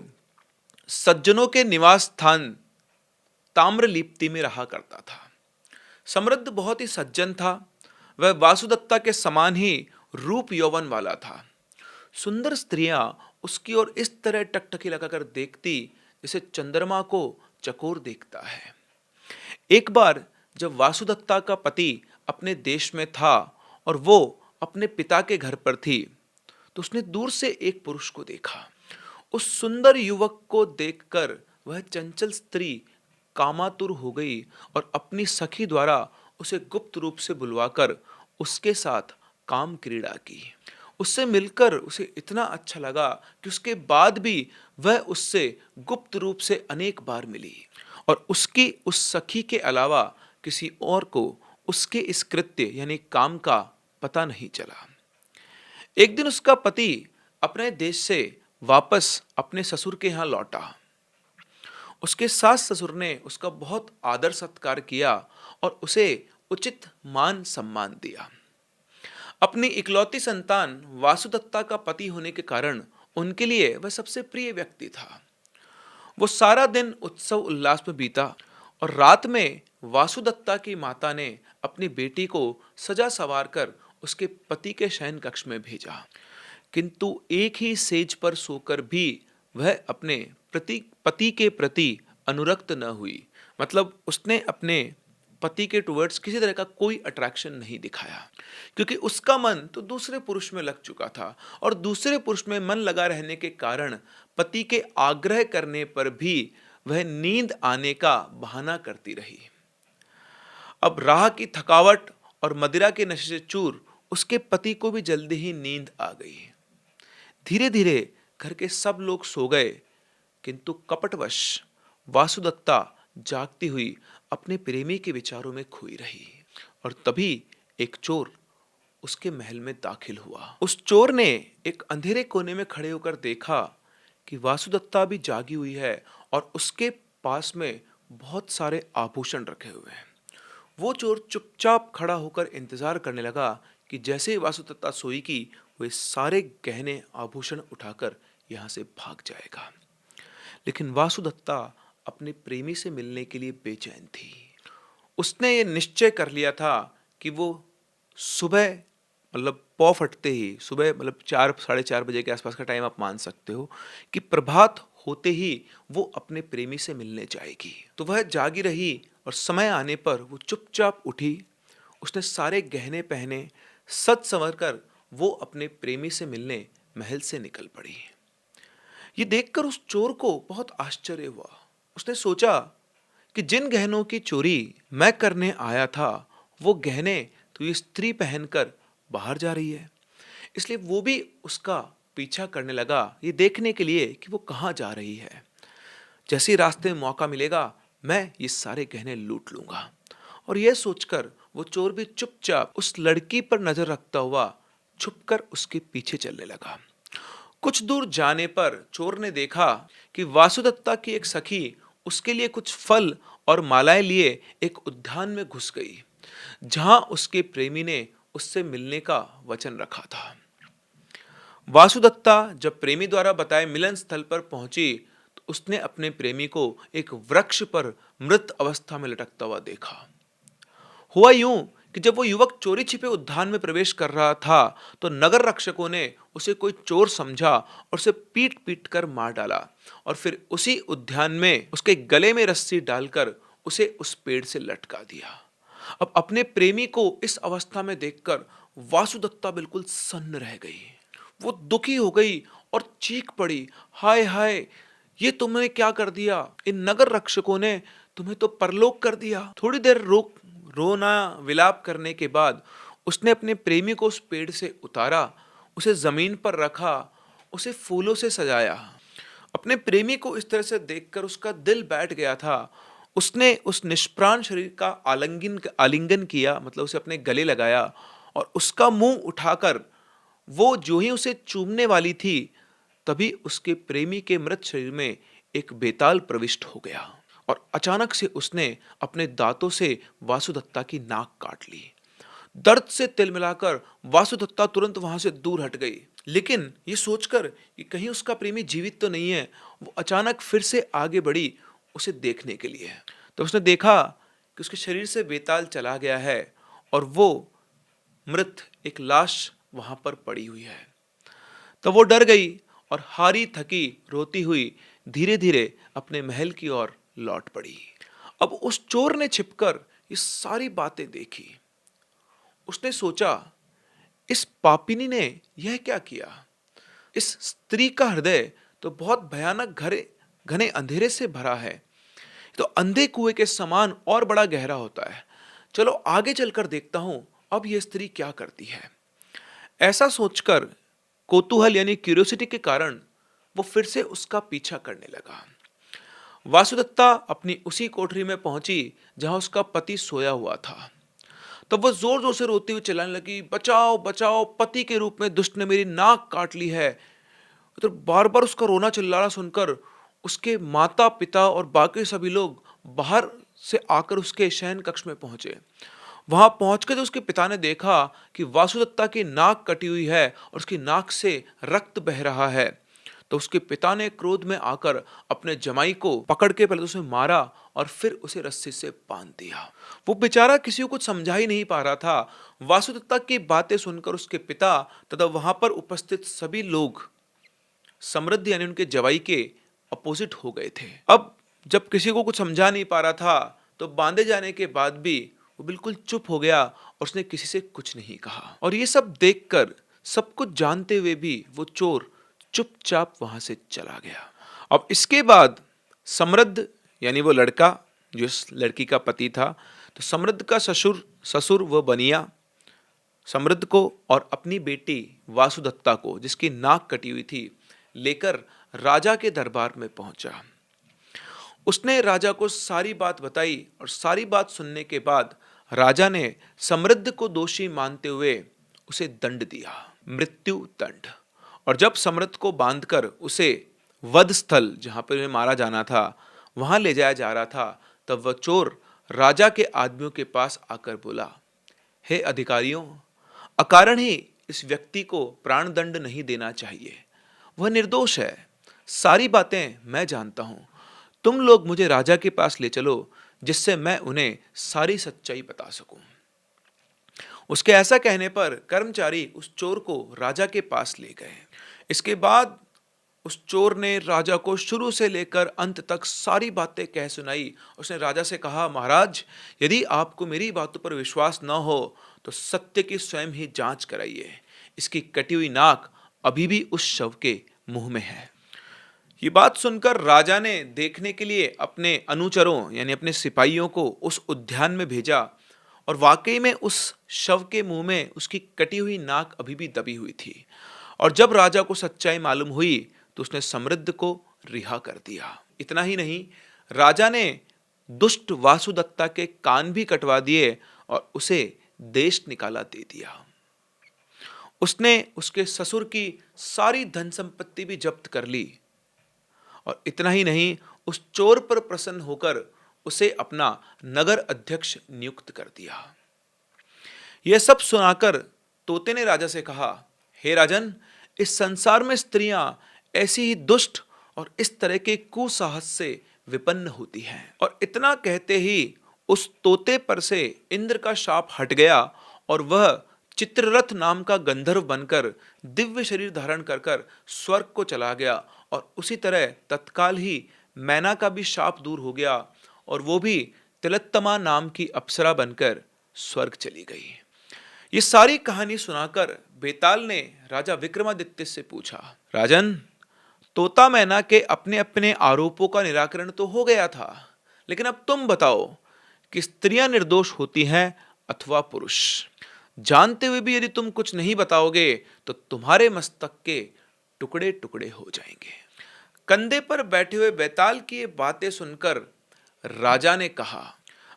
सज्जनों के निवास स्थान ताम्रलिप्ति में रहा करता था। समृद्ध बहुत ही सज्जन था। वह वासुदत्ता के समान ही रूप यौवन वाला था। सुंदर स्त्रियां उसकी ओर इस तरह टकटकी लगाकर देखती जैसे चंद्रमा को चकोर देखता है। एक बार जब वासुदत्ता का पति अपने देश में था और वो अपने पिता के घर पर थी, तो उसने दूर से एक पुरुष को देखा। उस सुंदर युवक को देखकर वह चंचल स्त्री कामातुर हो गई और अपनी सखी द्वारा उसे गुप्त रूप से बुलवाकर उसके साथ काम क्रीड़ा की। उससे मिलकर उसे इतना अच्छा लगा कि उसके बाद भी वह उससे गुप्त रूप से अनेक बार मिली और उसकी उस सखी के अलावा किसी और को उसके इस कृत्य यानी काम का पता नहीं चला। एक दिन उसका पति अपने देश से वापस अपने ससुर के यहाँ लौटा। उसके सास ससुर ने उसका बहुत आदर सत्कार किया और उसे उचित मान सम्मान दिया। अपनी इकलौती संतान वासुदत्ता का पति होने के कारण उनके लिए वह सबसे प्रिय व्यक्ति था। वो सारा दिन उत्सव उल्लास में बीता और रात में वासुदत्ता की माता ने अपनी बेटी को सजा सवार कर उसके पति के शयन कक्ष में भेजा, किंतु एक ही सेज पर सोकर भी वह अपने पति के प्रति अनुरक्त न हुई। मतलब उसने अपने पति के टुवर्ड्स किसी तरह का कोई अट्रैक्शन नहीं दिखाया, क्योंकि उसका मन तो दूसरे पुरुष में लग चुका था और दूसरे पुरुष में मन लगा रहने के कारण पति के आग्रह करने पर भी वह नींद आने का बहाना करती रही। अब राह की थकावट और मदिरा के नशे से चूर उसके पति को भी जल्दी ही नींद आ गई। धीरे धीरे घर के सब लोग सो गए, किंतु कपटवश वासुदत्ता जागती हुई अपने प्रेमी के विचारों में खोई रही। और तभी एक चोर उसके महल में दाखिल हुआ। उस चोर ने एक अंधेरे कोने में खड़े होकर देखा कि वासुदत्ता भी जागी हुई है और उसके पास में बहुत सारे आभूषण रखे हुए हैं। वो चोर चुपचाप खड़ा होकर इंतजार करने लगा कि जैसे ही वासुदत्ता सोई की वे सारे गहने आभूषण उठाकर यहाँ से भाग जाएगा। लेकिन वासुदत्ता अपने प्रेमी से मिलने के लिए बेचैन थी। उसने ये निश्चय कर लिया था कि वो सुबह मतलब पौ फटते ही, सुबह मतलब 4 साढ़े 4 बजे के आसपास का टाइम आप मान सकते हो, कि प्रभात होते ही वो अपने प्रेमी से मिलने जाएगी। तो वह जागी रही और समय आने पर वो चुपचाप उठी। उसने सारे गहने पहने, सज संवर कर वो अपने प्रेमी से मिलने महल से निकल पड़ी। ये देखकर उस चोर को बहुत आश्चर्य हुआ। उसने सोचा कि जिन गहनों की चोरी मैं करने आया था वो गहने तो ये स्त्री पहनकर बाहर जा रही है। इसलिए वो भी उसका पीछा करने लगा, ये देखने के लिए कि वो कहाँ जा रही है। जैसे ही रास्ते में मौका मिलेगा, मैं ये सारे गहने लूट लूंगा। और यह सोचकर वो चोर भी चुपचाप उस लड़की पर नजर रखता हुआ छुपकर उसके पीछे चलने लगा। कुछ दूर जाने पर चोर ने देखा कि वासुदत्ता की एक सखी उसके लिए कुछ फल और मालाएं लिए एक उद्यान में घुस गई, जहां उसके प्रेमी ने उससे मिलने का वचन रखा था। वासुदत्ता जब प्रेमी द्वारा बताए मिलन स्थल पर पहुंची तो उसने अपने प्रेमी को एक वृक्ष पर मृत अवस्था में लटकता हुआ देखा। हुआ यूं कि जब वो युवक चोरी छिपे उद्यान में प्रवेश कर रहा था तो नगर रक्षकों ने उसे कोई चोर समझा और उसे पीट पीट कर मार डाला और फिर उसी उद्यान में उसके गले में रस्सी डालकर उसे उस पेड़ से लटका दिया। अब अपने प्रेमी को इस अवस्था में देखकर वासुदत्ता बिल्कुल सन्न रह गई। वो दुखी हो गई और चीख पड़ी, हाय हाय, ये तुमने क्या कर दिया? इन नगर रक्षकों ने तुम्हें तो परलोक कर दिया। थोड़ी देर रोना विलाप करने के बाद उसने अपने प्रेमी को उस पेड़ से उतारा, उसे जमीन पर रखा, उसे फूलों से सजाया। अपने प्रेमी को इस तरह से देखकर उसका दिल बैठ गया था। उसने उस निष्प्राण शरीर का आलिंगन किया, मतलब उसे अपने गले लगाया और उसका मुंह उठाकर वो जो ही उसे चूमने वाली थी तभी उसके प्रेमी के मृत शरीर में एक बेताल प्रविष्ट हो गया और अचानक से उसने अपने दांतों से वासुदत्ता की नाक काट ली। दर्द से तिलमिलाकर वासुदत्ता तुरंत वहां से दूर हट गई, लेकिन ये सोचकर कि कहीं उसका प्रेमी जीवित तो नहीं है, वो अचानक फिर से आगे बढ़ी उसे देखने के लिए। तो उसने देखा कि उसके शरीर से बेताल चला गया है और वो मृत एक लाश वहां पर पड़ी हुई है। तब वो डर गई और हारी थकी रोती हुई धीरे धीरे अपने महल की ओर लौट पड़ी। अब उस चोर ने छिपकर ये सारी बातें देखी। उसने सोचा, इस पापिनी ने यह क्या किया? इस स्त्री का हृदय तो बहुत भयानक घने अंधेरे से भरा है, तो अंधे कुएं के समान और बड़ा गहरा होता है। चलो आगे चलकर देखता हूं अब यह स्त्री क्या करती है। ऐसा सोचकर कौतूहल यानी क्यूरियोसिटी के कारण वो फिर से उसका पीछा करने लगा। वासुदत्ता अपनी उसी कोठरी में पहुंची जहां उसका पति सोया हुआ था। तब वह जोर जोर से रोती हुई चिल्लाने लगी, बचाओ बचाओ, पति के रूप में दुष्ट ने मेरी नाक काट ली है। तो बार बार उसका रोना चिल्लाना सुनकर उसके माता पिता और बाकी सभी लोग बाहर से आकर उसके शयन कक्ष में पहुंचे। वहां पहुंचकर उसके पिता ने देखा कि वासुदत्ता की नाक कटी हुई है और उसकी नाक से रक्त बह रहा है। तो उसके पिता ने क्रोध में आकर अपने जमाई को पकड़ के पहले उसे मारा और फिर उसे रस्सी से बांध दिया। वो बेचारा किसी को कुछ समझा ही नहीं पा रहा था। वासुदत्ता की बातें सुनकर उसके पिता तथा वहां पर उपस्थित सभी लोग समृद्ध यानी उनके जवाई के अपोजिट हो गए थे। अब जब किसी को कुछ समझा नहीं पा रहा था तो बांधे जाने के बाद भी वो बिल्कुल चुप हो गया और उसने किसी से कुछ नहीं कहा। और ये सब देखकर, सब कुछ जानते हुए भी वो चोर चुपचाप वहां से चला गया। अब इसके बाद समृद्ध यानी वो लड़का जो इस लड़की का पति था, तो समृद्ध का ससुर वो बनिया समृद्ध को और अपनी बेटी वासुदत्ता को जिसकी नाक कटी हुई थी लेकर राजा के दरबार में पहुंचा। उसने राजा को सारी बात बताई और सारी बात सुनने के बाद राजा ने समृद्ध को दोषी मानते हुए उसे दंड दिया, मृत्यु दंड। और जब समृद्ध को बांधकर उसे वध स्थल जहां पर उन्हें मारा जाना था वहां ले जाया जा रहा था, तब वह चोर राजा के आदमियों के पास आकर बोला, हे अधिकारियों, अकारण ही इस व्यक्ति को प्राण दंड नहीं देना चाहिए। वह निर्दोष है, सारी बातें मैं जानता हूं। तुम लोग मुझे राजा के पास ले चलो जिससे मैं उन्हें सारी सच्चाई बता सकूं। उसके ऐसा कहने पर कर्मचारी उस चोर को राजा के पास ले गए। इसके बाद उस चोर ने राजा को शुरू से लेकर अंत तक सारी बातें कह सुनाई। उसने राजा से कहा, महाराज, यदि आपको मेरी बातों पर विश्वास न हो तो सत्य की स्वयं ही जांच कराइए। इसकी कटी हुई नाक अभी भी उस शव के मुंह में है। ये बात सुनकर राजा ने देखने के लिए अपने अनुचरों यानी अपने सिपाहियों को उस उद्यान में भेजा और वाकई में उस शव के मुंह में उसकी कटी हुई नाक अभी भी दबी हुई थी। और जब राजा को सच्चाई मालूम हुई तो उसने समृद्ध को रिहा कर दिया। इतना ही नहीं, राजा ने दुष्ट वासुदत्ता के कान भी कटवा दिए और उसे देश निकाला दे दिया। उसने उसके ससुर की सारी धन संपत्ति भी जब्त कर ली और इतना ही नहीं, उस चोर पर प्रसन्न होकर उसे अपना नगर अध्यक्ष नियुक्त कर दिया। यह सब सुनाकर तोते ने राजा से कहा, हे राजन, इस संसार में स्त्रियां ऐसी ही दुष्ट और इस तरह के कुसाहस से विपन्न होती हैं। और इतना कहते ही उस तोते पर से इंद्र का शाप हट गया और वह चित्ररथ नाम का गंधर्व बनकर दिव्य शरीर धारण कर स्वर्ग को चला गया। और उसी तरह तत्काल ही मैना का भी शाप दूर हो गया और वो भी तिलोत्तमा नाम की अप्सरा बनकर स्वर्ग चली गई। ये सारी कहानी सुनाकर बेताल ने राजा विक्रमादित्य से पूछा, राजन, तोता मैना के अपने अपने आरोपों का निराकरण तो हो गया था, लेकिन अब तुम बताओ कि स्त्रियां निर्दोष होती हैं अथवा पुरुष। जानते हुए भी यदि तुम कुछ नहीं बताओगे तो तुम्हारे मस्तक के टुकड़े टुकड़े हो जाएंगे। कंधे पर बैठे हुए बेताल की ये बातें सुनकर राजा ने कहा,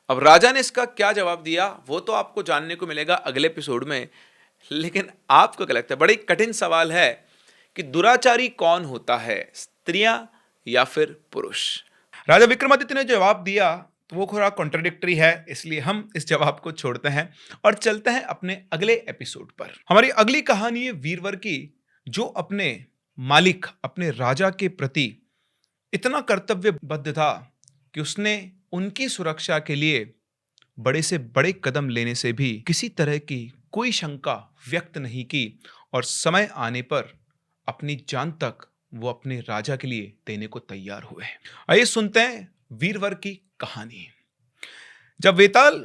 अब राजा ने इसका क्या जवाब दिया वो तो आपको जानने को मिलेगा अगले एपिसोड में। लेकिन आपको क्या लगता है, बड़ी कठिन सवाल है कि दुराचारी कौन होता है, स्त्रियां या फिर पुरुष? राजा विक्रमादित्य ने जवाब दिया तो वो थोड़ा कॉन्ट्राडिक्टरी है, इसलिए हम इस जवाब को छोड़ते हैं और चलते हैं अपने अगले एपिसोड पर। हमारी अगली कहानी है वीरवर की, जो अपने मालिक, अपने राजा के प्रति इतना कर्तव्यबद्ध था कि उसने उनकी सुरक्षा के लिए बड़े से बड़े कदम लेने से भी किसी तरह की कोई शंका व्यक्त नहीं की और समय आने पर अपनी जान तक वो अपने राजा के लिए देने को तैयार हुए। आइए सुनते हैं वीरवर की कहानी। जब वेताल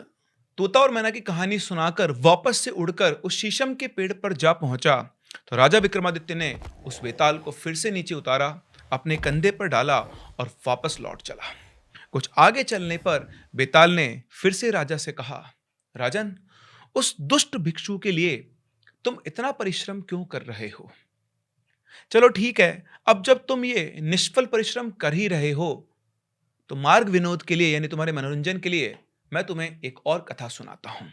तोता और मैना की कहानी सुनाकर वापस से उड़कर उस शीशम के पेड़ पर जा पहुंचा तो राजा विक्रमादित्य ने उस वेताल को फिर से नीचे उतारा, अपने कंधे पर डाला और वापस लौट चला। कुछ आगे चलने पर बेताल ने फिर से राजा से कहा, राजन, उस दुष्ट भिक्षु के लिए तुम इतना परिश्रम क्यों कर रहे हो? चलो ठीक है, अब जब तुम ये निष्फल परिश्रम कर ही रहे हो तो मार्ग विनोद के लिए, यानी तुम्हारे मनोरंजन के लिए, मैं तुम्हें एक और कथा सुनाता हूं।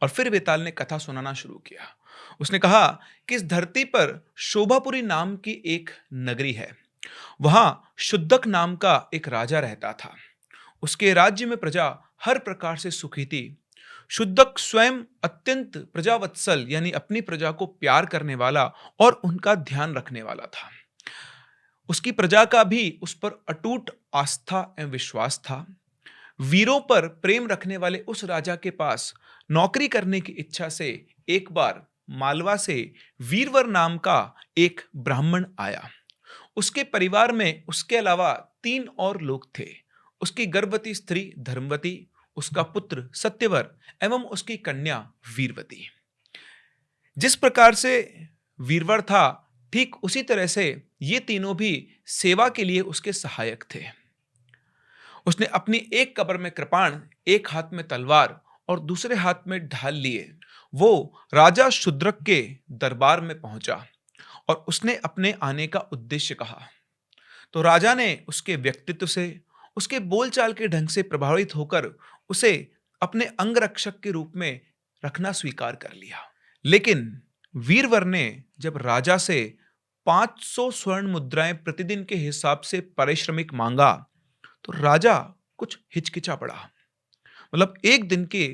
और फिर बेताल ने कथा सुनाना शुरू किया। उसने कहा कि इस धरती पर शोभापुरी नाम की एक नगरी है। वहां शुद्धक नाम का एक राजा रहता था। उसके राज्य में प्रजा हर प्रकार से सुखी थी। शुद्धक स्वयं अत्यंत प्रजावत्सल, यानी अपनी प्रजा को प्यार करने वाला और उनका ध्यान रखने वाला था। उसकी प्रजा का भी उस पर अटूट आस्था एवं विश्वास था। वीरों पर प्रेम रखने वाले उस राजा के पास नौकरी करने की इच्छा से एक बार मालवा से वीरवर नाम का एक ब्राह्मण आया। उसके परिवार में उसके अलावा 3 और लोग थे। उसकी गर्भवती स्त्री धर्मवती, उसका पुत्र सत्यवर एवं उसकी कन्या वीरवती। जिस प्रकार से वीरवर था, ठीक उसी तरह से ये तीनों भी सेवा के लिए उसके सहायक थे। उसने अपनी एक कब्र में कृपाण, एक हाथ में तलवार और दूसरे हाथ में ढाल लिए वो राजा शुद्रक के दरबार में पहुंचा और उसने अपने आने का उद्देश्य कहा। तो राजा ने उसके व्यक्तित्व से, उसके बोलचाल के ढंग से प्रभावित होकर उसे अपने अंगरक्षक के रूप में रखना स्वीकार कर लिया। लेकिन वीरवर ने जब राजा से 500 स्वर्ण मुद्राएं प्रतिदिन के हिसाब से पारिश्रमिक मांगा तो राजा कुछ हिचकिचा पड़ा। मतलब एक दिन के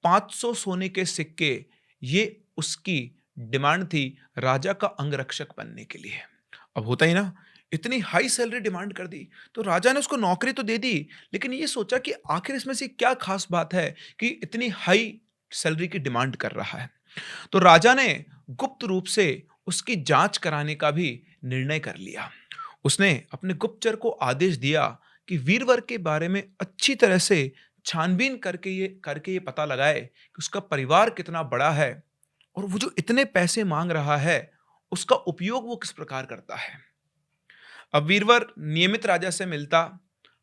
500 सोने के सिक्के, ये उसकी डिमांड थी राजा का अंगरक्षक बनने के लिए। अब होता ही ना, इतनी हाई सैलरी डिमांड कर दी तो राजा ने उसको नौकरी तो दे दी, लेकिन ये सोचा कि आखिर इसमें से क्या खास बात है कि इतनी हाई सैलरी की डिमांड कर रहा है। तो राजा ने गुप्त रूप से उसकी जांच कराने का भी निर्णय कर लिया। उसने अपने गुप्तचर को आदेश दिया कि वीरवर के बारे में अच्छी तरह से छानबीन करके ये पता लगाए कि उसका परिवार कितना बड़ा है और वो जो इतने पैसे मांग रहा है उसका उपयोग वो किस प्रकार करता है। अब वीरवर नियमित राजा से मिलता,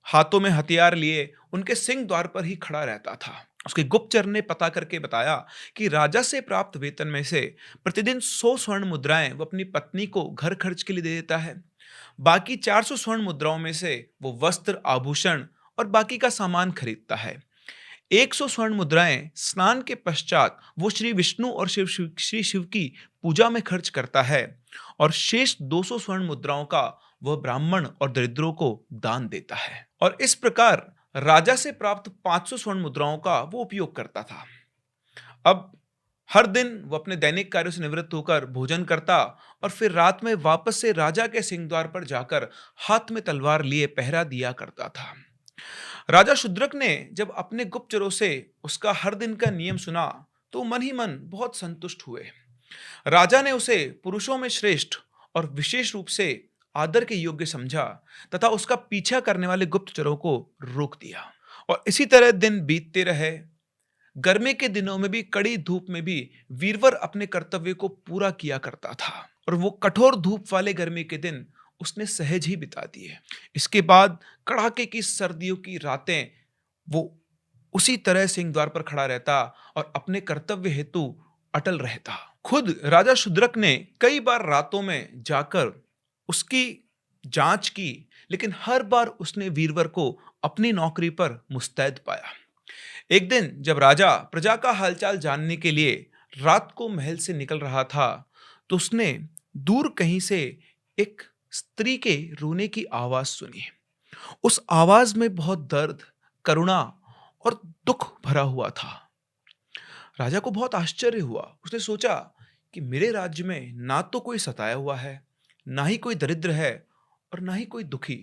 हाथों में हथियार लिए उनके सिंह द्वार पर ही खड़ा रहता था उसके गुप्तचर ने पता करके बताया कि राजा से प्राप्त वेतन में से प्रतिदिन 100 स्वर्ण मुद्राएं वो अपनी पत्नी को घर खर्च के लिए दे देता है। बाकी 400 स्वर्ण मुद्राओं में से वो वस्त्र, आभूषण और बाकी का सामान खरीदता है। 100 स्वर्ण मुद्राएं स्नान के पश्चात वो श्री विष्णु और श्री शिव की पूजा में खर्च करता है और शेष 200 स्वर्ण मुद्राओं का वह ब्राह्मण और दरिद्रों को दान देता है। और इस प्रकार राजा से प्राप्त 500 स्वर्ण मुद्राओं का वो उपयोग करता था। अब हर दिन वो अपने दैनिक कार्यों से निवृत्त होकर भोजन करता और फिर रात में वापस से राजा के सिंहद्वार पर जाकर हाथ में तलवार लिए पहरा दिया करता था। राजा शूद्रक ने जब अपने गुप्तचरों से उसका हर दिन का नियम सुना तो मन ही मन बहुत संतुष्ट हुए। राजा ने उसे पुरुषों में श्रेष्ठ और विशेष रूप से आदर के योग्य समझा तथा उसका पीछा करने वाले गुप्तचरों को रोक दिया। और इसी तरह दिन बीतते रहे। गर्मी के दिनों में भी, कड़ी धूप में भी वीरवर अपने कर्तव्य को पूरा किया करता था और वो कठोर धूप वाले गर्मी के दिन उसने सहज ही बिता दिए। इसके बाद कड़ाके की सर्दियों की रातें वो उसी तरह सिंहद्वार पर खड़ा रहता और अपने कर्तव्य हेतु अटल रहता। खुद राजा शूद्रक ने कई बार रातों में जाकर उसकी जांच की, लेकिन हर बार उसने वीरवर को अपनी नौकरी पर मुस्तैद पाया। एक दिन जब राजा प्रजा का हालचाल जानने के लिए रात को महल से निकल रहा था तो उसने दूर कहीं से एक स्त्री के रोने की आवाज सुनी। उस आवाज में बहुत दर्द, करुणा और दुख भरा हुआ था। राजा को बहुत आश्चर्य हुआ। उसने सोचा कि मेरे राज्य में ना तो कोई सताया हुआ है, ना ही कोई दरिद्र है और ना ही कोई दुखी।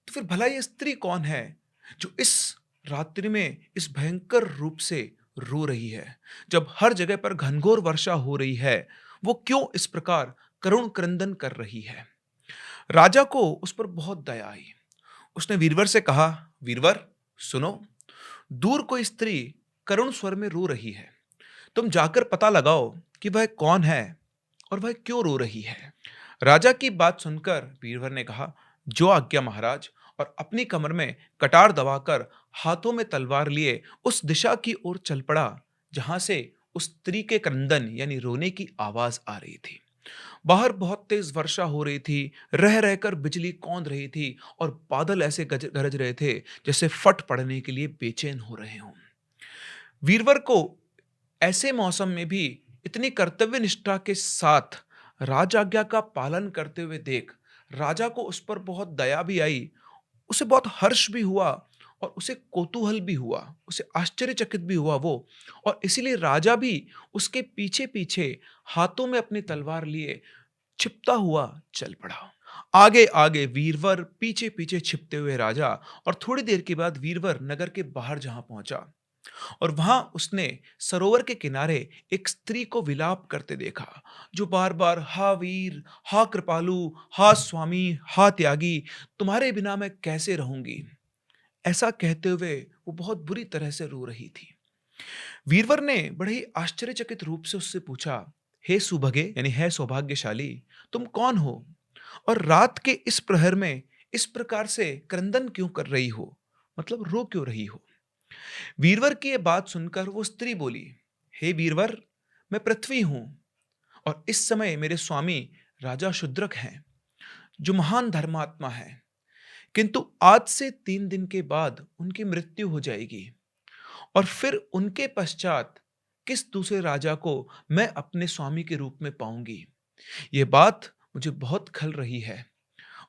तो फिर भला ये स्त्री कौन है जो इस रात्रि में इस भयंकर रूप से रो रही है? जब हर जगह पर घनघोर वर्षा हो रही है, वो क्यों इस प्रकार करुण क्रंदन कर रही है? राजा को उस पर बहुत दया आई। उसने वीरवर से कहा, वीरवर सुनो, दूर कोई स्त्री करुण स्वर में रो रही है। तुम जाकर पता लगाओ कि वह कौन है और वह क्यों रो रही है। राजा की बात सुनकर वीरवर ने कहा, जो आज्ञा महाराज, और अपनी कमर में कटार दबाकर हाथों में तलवार लिए उस दिशा की ओर चल पड़ा जहां से उस स्त्री के क्रंदन यानी रोने की आवाज आ रही थी। बाहर बहुत तेज वर्षा हो रही थी, रह रहकर बिजली कौंध रही थी और बादल ऐसे गरज रहे थे जैसे फट पड़ने के लिए बेचैन हो रहे हों। वीरवर को ऐसे मौसम में भी इतनी कर्तव्य निष्ठा के साथ राज आज्ञा का पालन करते हुए देख राजा को उस पर बहुत दया भी आई, उसे बहुत हर्ष भी हुआ और उसे कौतूहल भी हुआ, उसे आश्चर्यचकित भी हुआ वो। और इसीलिए राजा भी उसके पीछे पीछे हाथों में अपनी तलवार लिए छिपता हुआ चल पड़ा। आगे आगे वीरवर, पीछे पीछे छिपते हुए राजा। और थोड़ी देर के बाद वीरवर नगर के बाहर जहां पहुंचा और वहां उसने सरोवर के किनारे एक स्त्री को विलाप करते देखा, जो बार बार हा वीर, हा कृपालु, हा स्वामी, हा त्यागी, तुम्हारे बिना मैं कैसे रहूंगी, ऐसा कहते हुए वो बहुत बुरी तरह से रो रही थी। वीरवर ने बड़े ही आश्चर्यचकित रूप से उससे पूछा, हे सुभगे यानी है सौभाग्यशाली, तुम कौन हो और रात के इस प्रहर में इस प्रकार से क्रंदन क्यों कर रही हो, मतलब रो क्यों रही हो? वीरवर की यह बात सुनकर वो स्त्री बोली, हे वीरवर, मैं पृथ्वी हूं और इस समय मेरे स्वामी राजा शूद्रक हैं, जो महान धर्मात्मा है, किंतु आज से 3 दिन के बाद उनकी मृत्यु हो जाएगी और फिर उनके पश्चात किस दूसरे राजा को मैं अपने स्वामी के रूप में पाऊंगी। ये बात मुझे बहुत खल रही है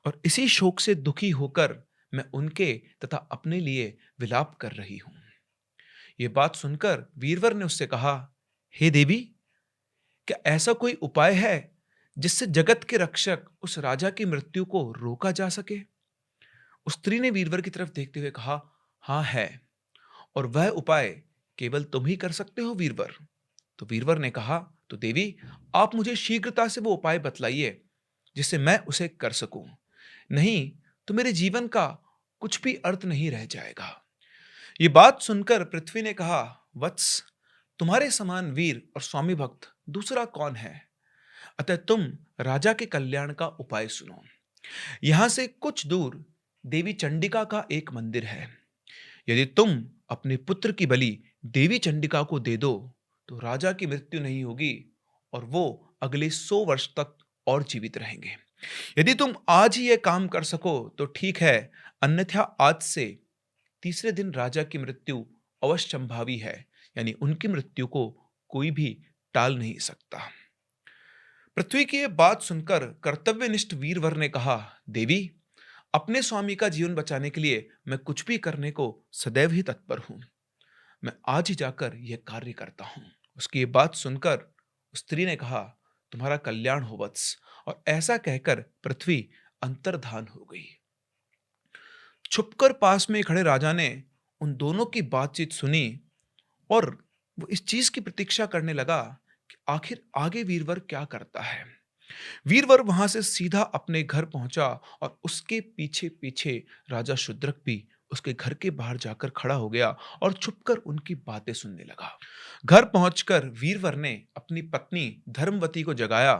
और इसी शोक से दुखी होकर मैं उनके तथा अपने लिए विलाप कर रही हूं। ये बात सुनकर वीरवर ने उससे कहा, हे देवी, क्या ऐसा कोई उपाय है जिससे जगत के रक्षक उस राजा की मृत्यु को रोका जा सके? उस स्त्री ने वीरवर की तरफ देखते हुए कहा, हाँ है, और वह उपाय केवल तुम ही कर सकते हो वीरवर। तो वीरवर ने कहा, तो देवी, आप मुझे शीघ्रता से वो उपाय बतलाइए जिससे मैं उसे कर सकूं, नहीं तो मेरे जीवन का कुछ भी अर्थ नहीं रह जाएगा। ये बात सुनकर पृथ्वी ने कहा, वत्स, तुम्हारे समान वीर और स्वामी भक्त दूसरा कौन है? अतः तुम राजा के कल्याण का उपाय सुनो। यहां से कुछ दूर देवी चंडिका का एक मंदिर है। यदि तुम अपने पुत्र की बलि देवी चंडिका को दे दो, तो राजा की मृत्यु नहीं होगी और वो अगले 100 वर्ष तक और जीवित रहेंगे। यदि तुम आज ही यह काम कर सको तो ठीक है, अन्यथा आज से तीसरे दिन राजा की मृत्यु अवश्यंभावी है, यानी उनकी मृत्यु को कोई भी टाल नहीं सकता। पृथ्वी की यह बात सुनकर कर्तव्यनिष्ठ वीरवर ने कहा, देवी, अपने स्वामी का जीवन बचाने के लिए मैं कुछ भी करने को सदैव ही तत्पर हूं। मैं आज ही जाकर यह कार्य करता हूं। उसकी ये बात सुनकर स्त्री ने कहा, तुम्हारा कल्याण हो वत्स, और ऐसा कहकर पृथ्वी अंतर्धान हो गई। छुपकर पास में खड़े राजा ने उन दोनों की बातचीत सुनी और वो इस चीज की प्रतीक्षा करने लगा कि आखिर आगे वीरवर क्या करता है। वीरवर वहां से सीधा अपने घर पहुंचा और उसके पीछे पीछे राजा शूद्रक भी उसके घर के बाहर जाकर खड़ा हो गया और छुपकर उनकी बातें सुनने लगा। घर पहुंचकर वीरवर ने अपनी पत्नी धर्मवती को जगाया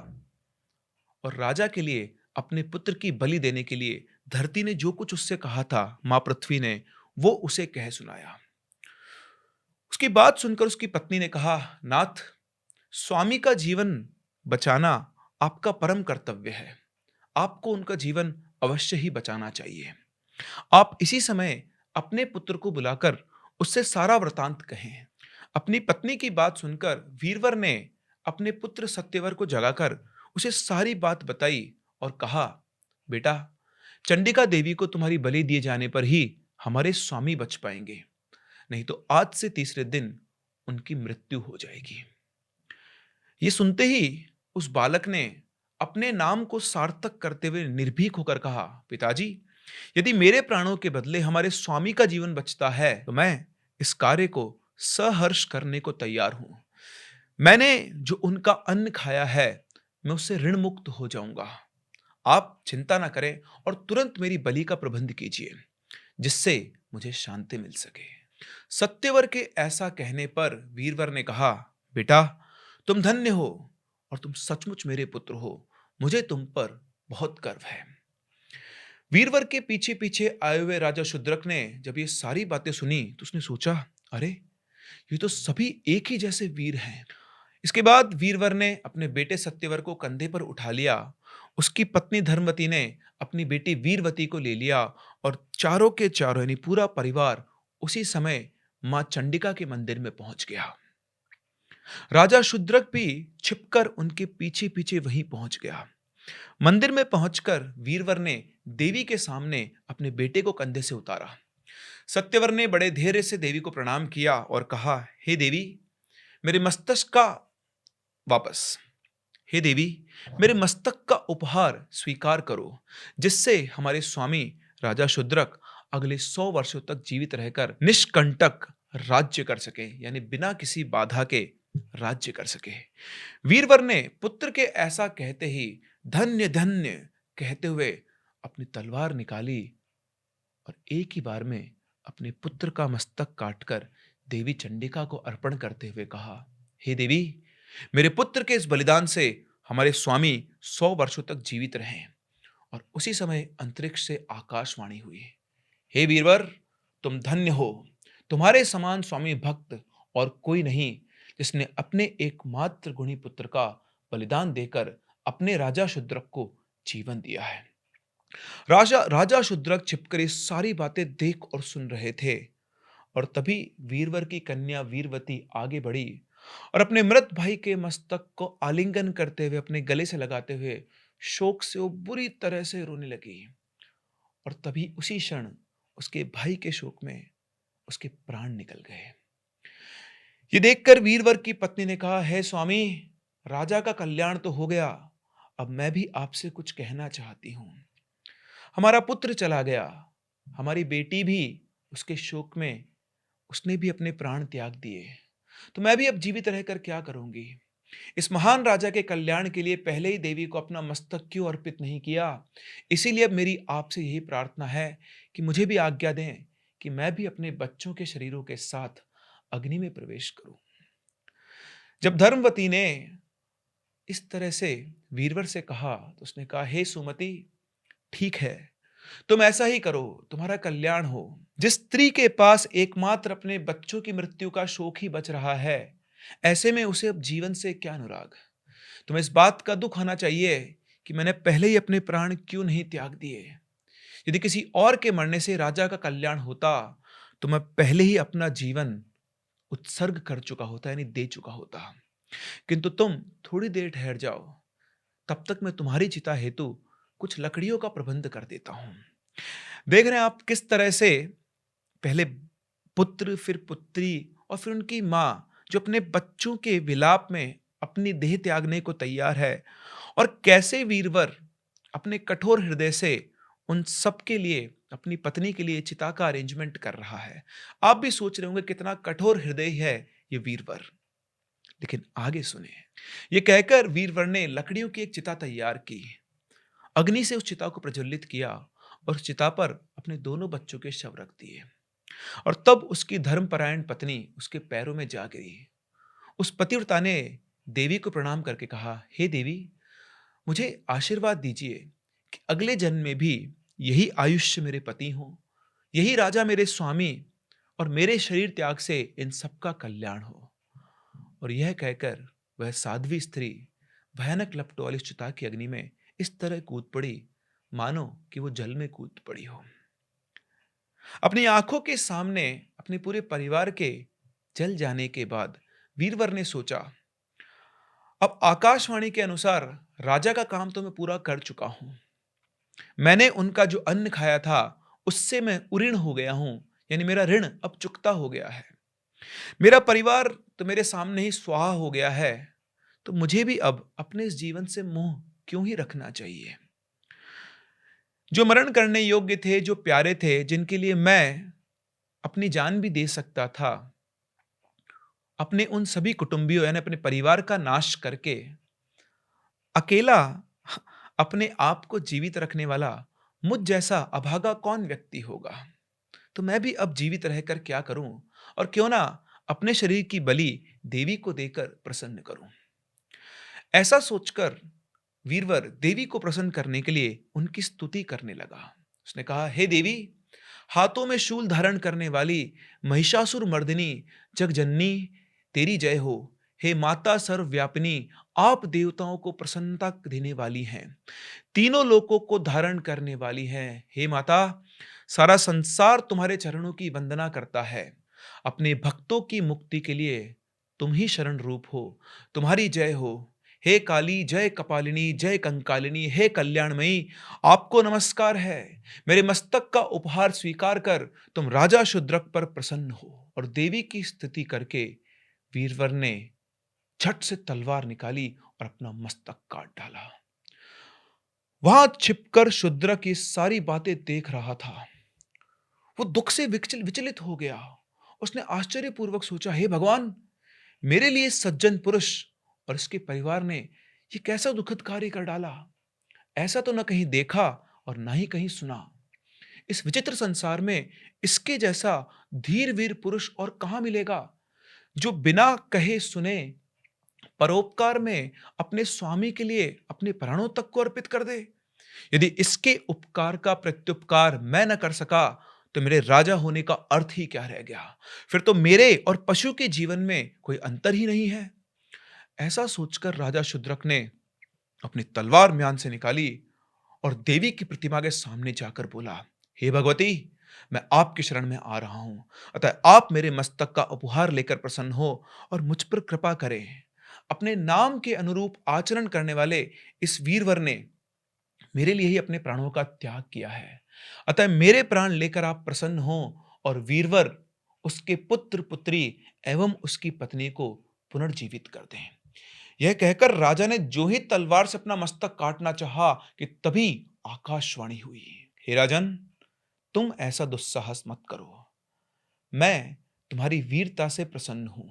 और राजा के लिए अपने पुत्र की बलि देने के लिए धरती ने जो कुछ उससे कहा था, मां पृथ्वी ने वो उसे कह सुनाया। उसकी बात सुनकर उसकी पत्नी ने कहा, नाथ, स्वामी का जीवन बचाना आपका परम कर्तव्य है। आपको उनका जीवन अवश्य ही बचाना चाहिए। आप इसी समय अपने पुत्र को बुलाकर उससे सारा वृतांत कहें। अपनी पत्नी की बात सुनकर वीरवर ने अपने पुत्र सत्यवर को जगाकर उसे सारी बात बताई और कहा, बेटा, चंडिका देवी को तुम्हारी बलि दिए जाने पर ही हमारे स्वामी बच पाएंगे, नहीं तो आज से तीसरे दिन उनकी मृत्यु हो जाएगी। ये सुनते ही उस बालक ने अपने नाम को सार्थक करते हुए निर्भीक होकर कहा, पिताजी, यदि मेरे प्राणों के बदले हमारे स्वामी का जीवन बचता है तो मैं इस कार्य को सहर्ष करने को तैयार हूं। मैंने जो उनका अन्न खाया है मैं उससे ऋण मुक्त हो जाऊंगा। आप चिंता ना करें और तुरंत मेरी बलि का प्रबंध कीजिए, जिससे मुझे शांति मिल सके। सत्यवर के ऐसा कहने पर वीरवर ने कहा, बेटा, तुम धन्य हो और तुम सचमुच मेरे पुत्र हो। मुझे तुम पर बहुत गर्व है। वीरवर के पीछे पीछे आए हुए राजा शूद्रक ने जब ये सारी बातें सुनी तो उसने सोचा, अरे, ये तो सभी एक ही जैसे वीर हैं। इसके बाद वीरवर ने अपने बेटे सत्यवर को कंधे पर उठा लिया। उसकी पत्नी धर्मवती ने अपनी बेटी वीरवती को ले लिया और चारों के चारों यानी पूरा परिवार उसी समय मां चंडिका के मंदिर में पहुंच गया। राजा शूद्रक भी छिपकर उनके पीछे पीछे वहीं पहुंच गया। मंदिर में पहुंचकर वीरवर ने देवी के सामने अपने बेटे को कंधे से उतारा। सत्यवर ने बड़े धैर्य से देवी को प्रणाम किया और कहा, हे देवी, मेरे मस्तक का वापस हे देवी, मेरे मस्तक का उपहार स्वीकार करो, जिससे हमारे स्वामी राजा शूद्रक अगले 100 वर्षों तक जीवित रहकर निष्कंटक राज्य कर सके, यानी बिना किसी बाधा के राज्य कर सके। वीरवर ने पुत्र के ऐसा कहते ही धन्य धन्य कहते हुए अपनी तलवार निकाली और एक ही बार में अपने पुत्र का मस्तक काटकर देवी चंडिका को अर्पण करते हुए कहा, हे देवी, मेरे पुत्र के इस बलिदान से हमारे स्वामी 100 वर्षों तक जीवित रहें। और उसी समय अंतरिक्ष से आकाशवाणी हुई, हे वीरवर, तुम धन्य हो। तुम्हारे समान स्वामी भक्त और कोई नहीं, जिसने अपने एकमात्र गुणी पुत्र का बलिदान देकर अपने राजा शूद्रक को जीवन दिया है। राजा शूद्रक छिपकर ये सारी बातें देख और सुन रहे थे और तभी वीरवर की कन्या वीरवती आगे बढ़ी और अपने मृत भाई के मस्तक को आलिंगन करते हुए अपने गले से लगाते हुए शोक से वो बुरी तरह से रोने लगी। और तभी उसी क्षण उसके भाई के शोक में उसके प्राण निकल गए। ये देखकर वीरवर की पत्नी ने कहा, हे स्वामी, राजा का कल्याण तो हो गया, अब मैं भी आपसे कुछ कहना चाहती हूं। हमारा पुत्र चला गया, हमारी बेटी भी उसके शोक में उसने भी अपने प्राण त्याग दिए, तो मैं भी अब जीवित रहकर क्या करूंगी। इस महान राजा के कल्याण के लिए पहले ही देवी को अपना मस्तक क्यों अर्पित नहीं किया। इसीलिए अब मेरी आपसे यही प्रार्थना है कि मुझे भी आज्ञा दें कि मैं भी अपने बच्चों के शरीरों के साथ अग्नि में प्रवेश करूं। जब धर्मवती ने इस तरह से वीरवर से कहा तो उसने कहा, हे सुमति, ठीक है, तुम ऐसा ही करो, तुम्हारा कल्याण हो। जिस स्त्री के पास एकमात्र अपने बच्चों की मृत्यु का शोक ही बच रहा है, ऐसे में उसे अब जीवन से क्या अनुराग। तुम्हें इस बात का दुख आना चाहिए कि मैंने पहले ही अपने प्राण क्यों नहीं त्याग दिए। यदि किसी और के मरने से राजा का कल्याण होता, तो मैं पहले ही अपना जीवन उत्सर्ग कर चुका होता, यानी दे चुका होता। किंतु तुम थोड़ी देर ठहर जाओ, तब तक मैं तुम्हारी चिता हेतु कुछ लकड़ियों का प्रबंध कर देता हूं। देख रहे हैं आप किस तरह से पहले पुत्र, फिर पुत्री और फिर उनकी मां, जो अपने बच्चों के विलाप में अपनी देह त्यागने को तैयार है, और कैसे वीरवर अपने कठोर हृदय से उन सब के लिए, अपनी पत्नी के लिए चिता का अरेंजमेंट कर रहा है। आप भी सोच रहे होंगे कितना कठोर हृदय है ये वीरवर। लेकिन आगे सुने। ये कहकर वीरवर ने लकड़ियों की एक चिता तैयार की, अग्नि से उस चिता को प्रज्वलित किया और उस चिता पर अपने दोनों बच्चों के शव रख दिए। और तब उसकी धर्मपरायण पत्नी उसके पैरों में जा गिरी। उस पतिव्रता ने देवी को प्रणाम करके कहा, हे देवी, मुझे आशीर्वाद दीजिए कि अगले जन्म में भी यही आयुष्य मेरे पति हो, यही राजा मेरे स्वामी, और मेरे शरीर त्याग से इन सबका कल्याण हो। और यह कहकर वह साध्वी स्त्री भयानक लपटों वाली चिता की अग्नि में इस तरह कूद पड़ी, मानो कि वो जल में कूद पड़ी हो। अपनी आंखों के सामने अपने पूरे परिवार के जल जाने के बाद वीरवर ने सोचा, अब आकाशवाणी के अनुसार राजा का काम तो मैं पूरा कर चुका हूं। मैंने उनका जो अन्न खाया था उससे मैं उऋण हो गया हूं, यानी मेरा ऋण अब चुकता हो गया है। मेरा परिवार तो मेरे सामने ही स्वाहा हो गया है, तो मुझे भी अब अपने इस जीवन से मोह क्यों ही रखना चाहिए। जो मरण करने योग्य थे, जो प्यारे थे, जिनके लिए मैं अपनी जान भी दे सकता था, अपने उन सभी कुटुंबियों यानी अपने परिवार का नाश करके अकेला अपने आप को जीवित रखने वाला मुझ जैसा अभागा कौन व्यक्ति होगा। तो मैं भी अब जीवित रहकर क्या करूं, और क्यों ना अपने शरीर की बलि देवी को देकर प्रसन्न करूं। ऐसा सोचकर वीरवर देवी को प्रसन्न करने के लिए उनकी स्तुति करने लगा। उसने कहा, हे देवी, हाथों में शूल धारण करने वाली महिषासुर मर्दिनी जगजननी, तेरी जय हो। हे माता सर्वव्यापिनी, आप देवताओं को प्रसन्नता देने वाली हैं, तीनों लोकों को धारण करने वाली हैं। हे माता, सारा संसार तुम्हारे चरणों की वंदना करता है। अपने भक्तों की मुक्ति के लिए तुम ही शरण रूप हो, तुम्हारी जय हो। हे काली, जय कपालिनी, जय कंकालिनी, हे कल्याणमयी, आपको नमस्कार है। मेरे मस्तक का उपहार स्वीकार कर तुम राजा शूद्रक पर प्रसन्न हो। और देवी की स्तुति करके वीरवर ने झट से तलवार निकाली और अपना मस्तक काट डाला। वहां छिपकर शूद्रक ये सारी बातें देख रहा था। वो दुख से विचलित हो गया। उसने आश्चर्यपूर्वक सोचा, हे भगवान, मेरे लिए सज्जन पुरुष और इसके परिवार ने ये कैसा दुखद कार्य कर डाला। ऐसा तो न कहीं देखा और ना ही कहीं सुना। इस विचित्र संसार में इसके जैसा धीर वीर पुरुष और कहां मिलेगा, जो बिना कहे सुने परोपकार में अपने स्वामी के लिए अपने प्राणों तक को अर्पित कर दे। यदि इसके उपकार का प्रत्युपकार मैं न कर सका, तो मेरे राजा होने का अर्थ ही क्या रह गया। फिर तो मेरे और पशु के जीवन में कोई अंतर ही नहीं है। ऐसा सोचकर राजा शूद्रक ने अपनी तलवार म्यान से निकाली और देवी की प्रतिमा के सामने जाकर बोला, हे भगवती, मैं आपकी शरण में आ रहा हूं, अतः आप मेरे मस्तक का उपहार लेकर प्रसन्न हो और मुझ पर कृपा करें। अपने नाम के अनुरूप आचरण करने वाले इस वीरवर ने मेरे लिए ही अपने प्राणों का त्याग किया है, अतः मेरे प्राण लेकर आप प्रसन्न हो और वीरवर, उसके पुत्र पुत्री एवं उसकी पत्नी को पुनर्जीवित कर दें। यह कहकर राजा ने जो ही तलवार से अपना मस्तक काटना चाहा कि तभी आकाशवाणी हुई, हे राजन, तुम ऐसा दुस्साहस मत करो। मैं तुम्हारी वीरता से प्रसन्न हूं।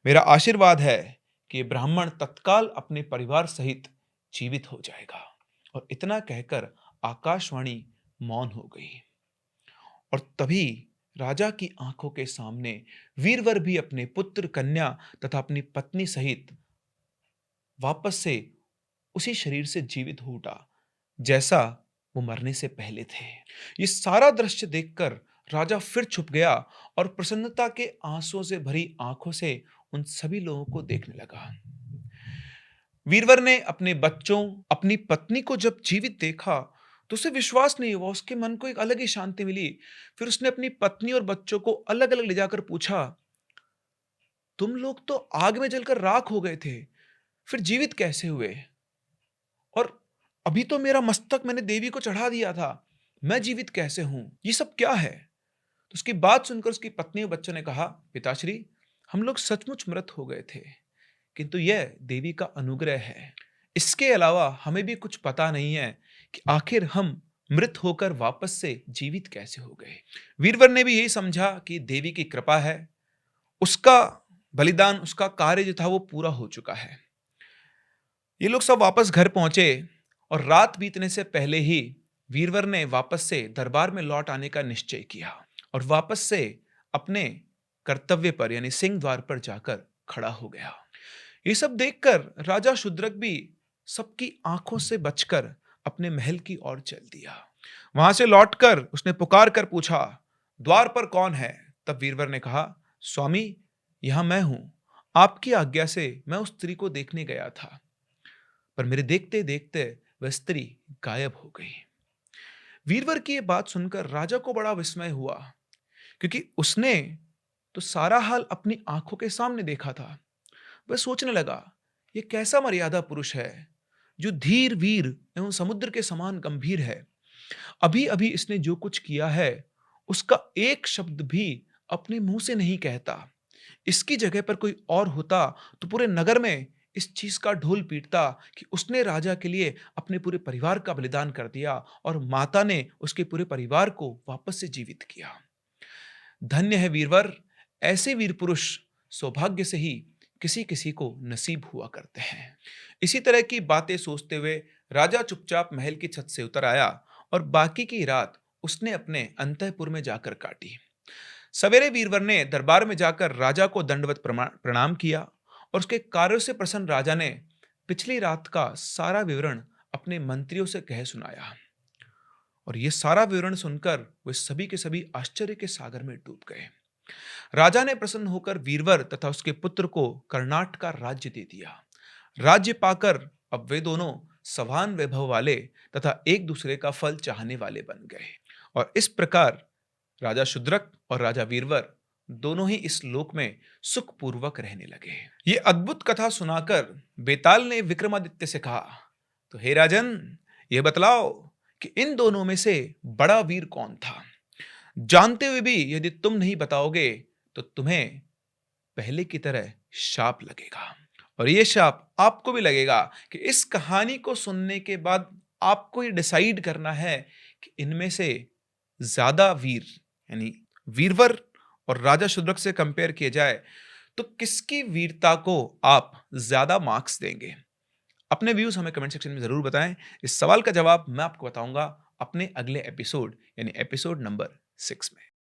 मेरा आशीर्वाद है कि ये ब्राह्मण तत्काल अपने परिवार सहित जीवित हो जाएगा। और इतना कहकर आकाशवाणी मौन हो गई। और तभी राजा की आंखों के सामने वीरवर भी अपने पुत्र, कन्या तथा अपनी पत्नी सहित वापस से उसी शरीर से जीवित हो उठा, जैसा वो मरने से पहले थे। ये सारा दृश्य देखकर राजा फिर छुप गया और प्रसन्नता के आंसुओं से भरी आंखों से उन सभी लोगों को देखने लगा। वीरवर ने अपने बच्चों, अपनी पत्नी को जब जीवित देखा तो उसे विश्वास नहीं हुआ। उसके मन को एक अलग ही शांति मिली। फिर उसने अपनी पत्नी और बच्चों को अलग अलग ले जाकर पूछा, तुम लोग तो आग में जलकर राख हो गए थे, फिर जीवित कैसे हुए? और अभी तो मेरा मस्तक मैंने देवी को चढ़ा दिया था, मैं जीवित कैसे हूं? ये सब क्या है? तो उसकी बात सुनकर उसकी पत्नी और बच्चों ने कहा, पिताश्री, हम लोग सचमुच मृत हो गए थे, किंतु यह देवी का अनुग्रह है। इसके अलावा हमें भी कुछ पता नहीं है कि आखिर हम मृत होकर वापस से जीवित कैसे हो गए। वीरवर ने भी यही समझा कि देवी की कृपा है, उसका बलिदान, उसका कार्य जो था वो पूरा हो चुका है। ये लोग सब वापस घर पहुंचे और रात बीतने से पहले ही वीरवर ने वापस से दरबार में लौट आने का निश्चय किया और वापस से अपने कर्तव्य पर यानी सिंह द्वार पर जाकर खड़ा हो गया। ये सब देखकर राजा शूद्रक भी सबकी आंखों से बचकर अपने महल की ओर चल दिया। वहां से लौटकर उसने पुकार कर पूछा, द्वार पर कौन है? तब वीरवर ने कहा, स्वामी, यहां मैं हूं। आपकी आज्ञा से मैं उस स्त्री को देखने गया था, पर मेरे देखते देखते वह स्त्री गायब हो गई। वीरवर की यह बात सुनकर राजा को बड़ा विस्मय हुआ, क्योंकि उसने तो सारा हाल अपनी आंखों के सामने देखा था। वह सोचने लगा, यह कैसा मर्यादा पुरुष है जो धीर, वीर एवं समुद्र के समान गंभीर है। अभी अभी इसने जो कुछ किया है उसका एक शब्द भी अपने मुंह से नहीं कहता। इसकी जगह पर कोई और होता तो पूरे नगर में इस चीज का ढोल पीटता कि उसने राजा के लिए अपने पूरे परिवार का बलिदान कर दिया और माता ने उसके पूरे परिवार को वापस से जीवित किया। धन्य है वीरवर, ऐसे वीर पुरुष सौभाग्य से ही किसी किसी को नसीब हुआ करते हैं। इसी तरह की बातें सोचते हुए राजा चुपचाप महल की छत से उतर आया और बाकी की रात उसने अपने अंतःपुर में जाकर काटी। सवेरे वीरवर ने दरबार में जाकर राजा को दंडवत प्रणाम किया और उसके कार्यों से प्रसन्न राजा ने पिछली रात का सारा विवरण अपने मंत्रियों से कह सुनाया। और ये सारा विवरण सुनकर वे सभी के सभी आश्चर्य के सागर में डूब गए। राजा ने प्रसन्न होकर वीरवर तथा उसके पुत्र को कर्नाट का राज्य दे दिया। राज्य पाकर अब वे दोनों समान वैभव वाले तथा एक दूसरे का फल चाहने वाले बन गए। और इस प्रकार राजा शूद्रक और राजा वीरवर दोनों ही इस लोक में सुखपूर्वक रहने लगे। ये अद्भुत कथा सुनाकर बेताल ने विक्रमादित्य से कहा, तो हे राजन, यह बतलाओ कि इन दोनों में से बड़ा वीर कौन था? जानते हुए भी यदि तुम नहीं बताओगे तो तुम्हें पहले की तरह शाप लगेगा। और यह शाप आपको भी लगेगा कि इस कहानी को सुनने के बाद आपको ये डिसाइड करना है कि इनमें से ज्यादा वीर यानी वीरवर और राजा शूद्रक से कंपेयर किया जाए तो किसकी वीरता को आप ज्यादा मार्क्स देंगे? अपने व्यूज हमें कमेंट सेक्शन में जरूर बताएं। इस सवाल का जवाब मैं आपको बताऊंगा अपने अगले एपिसोड यानी एपिसोड नंबर 6 में।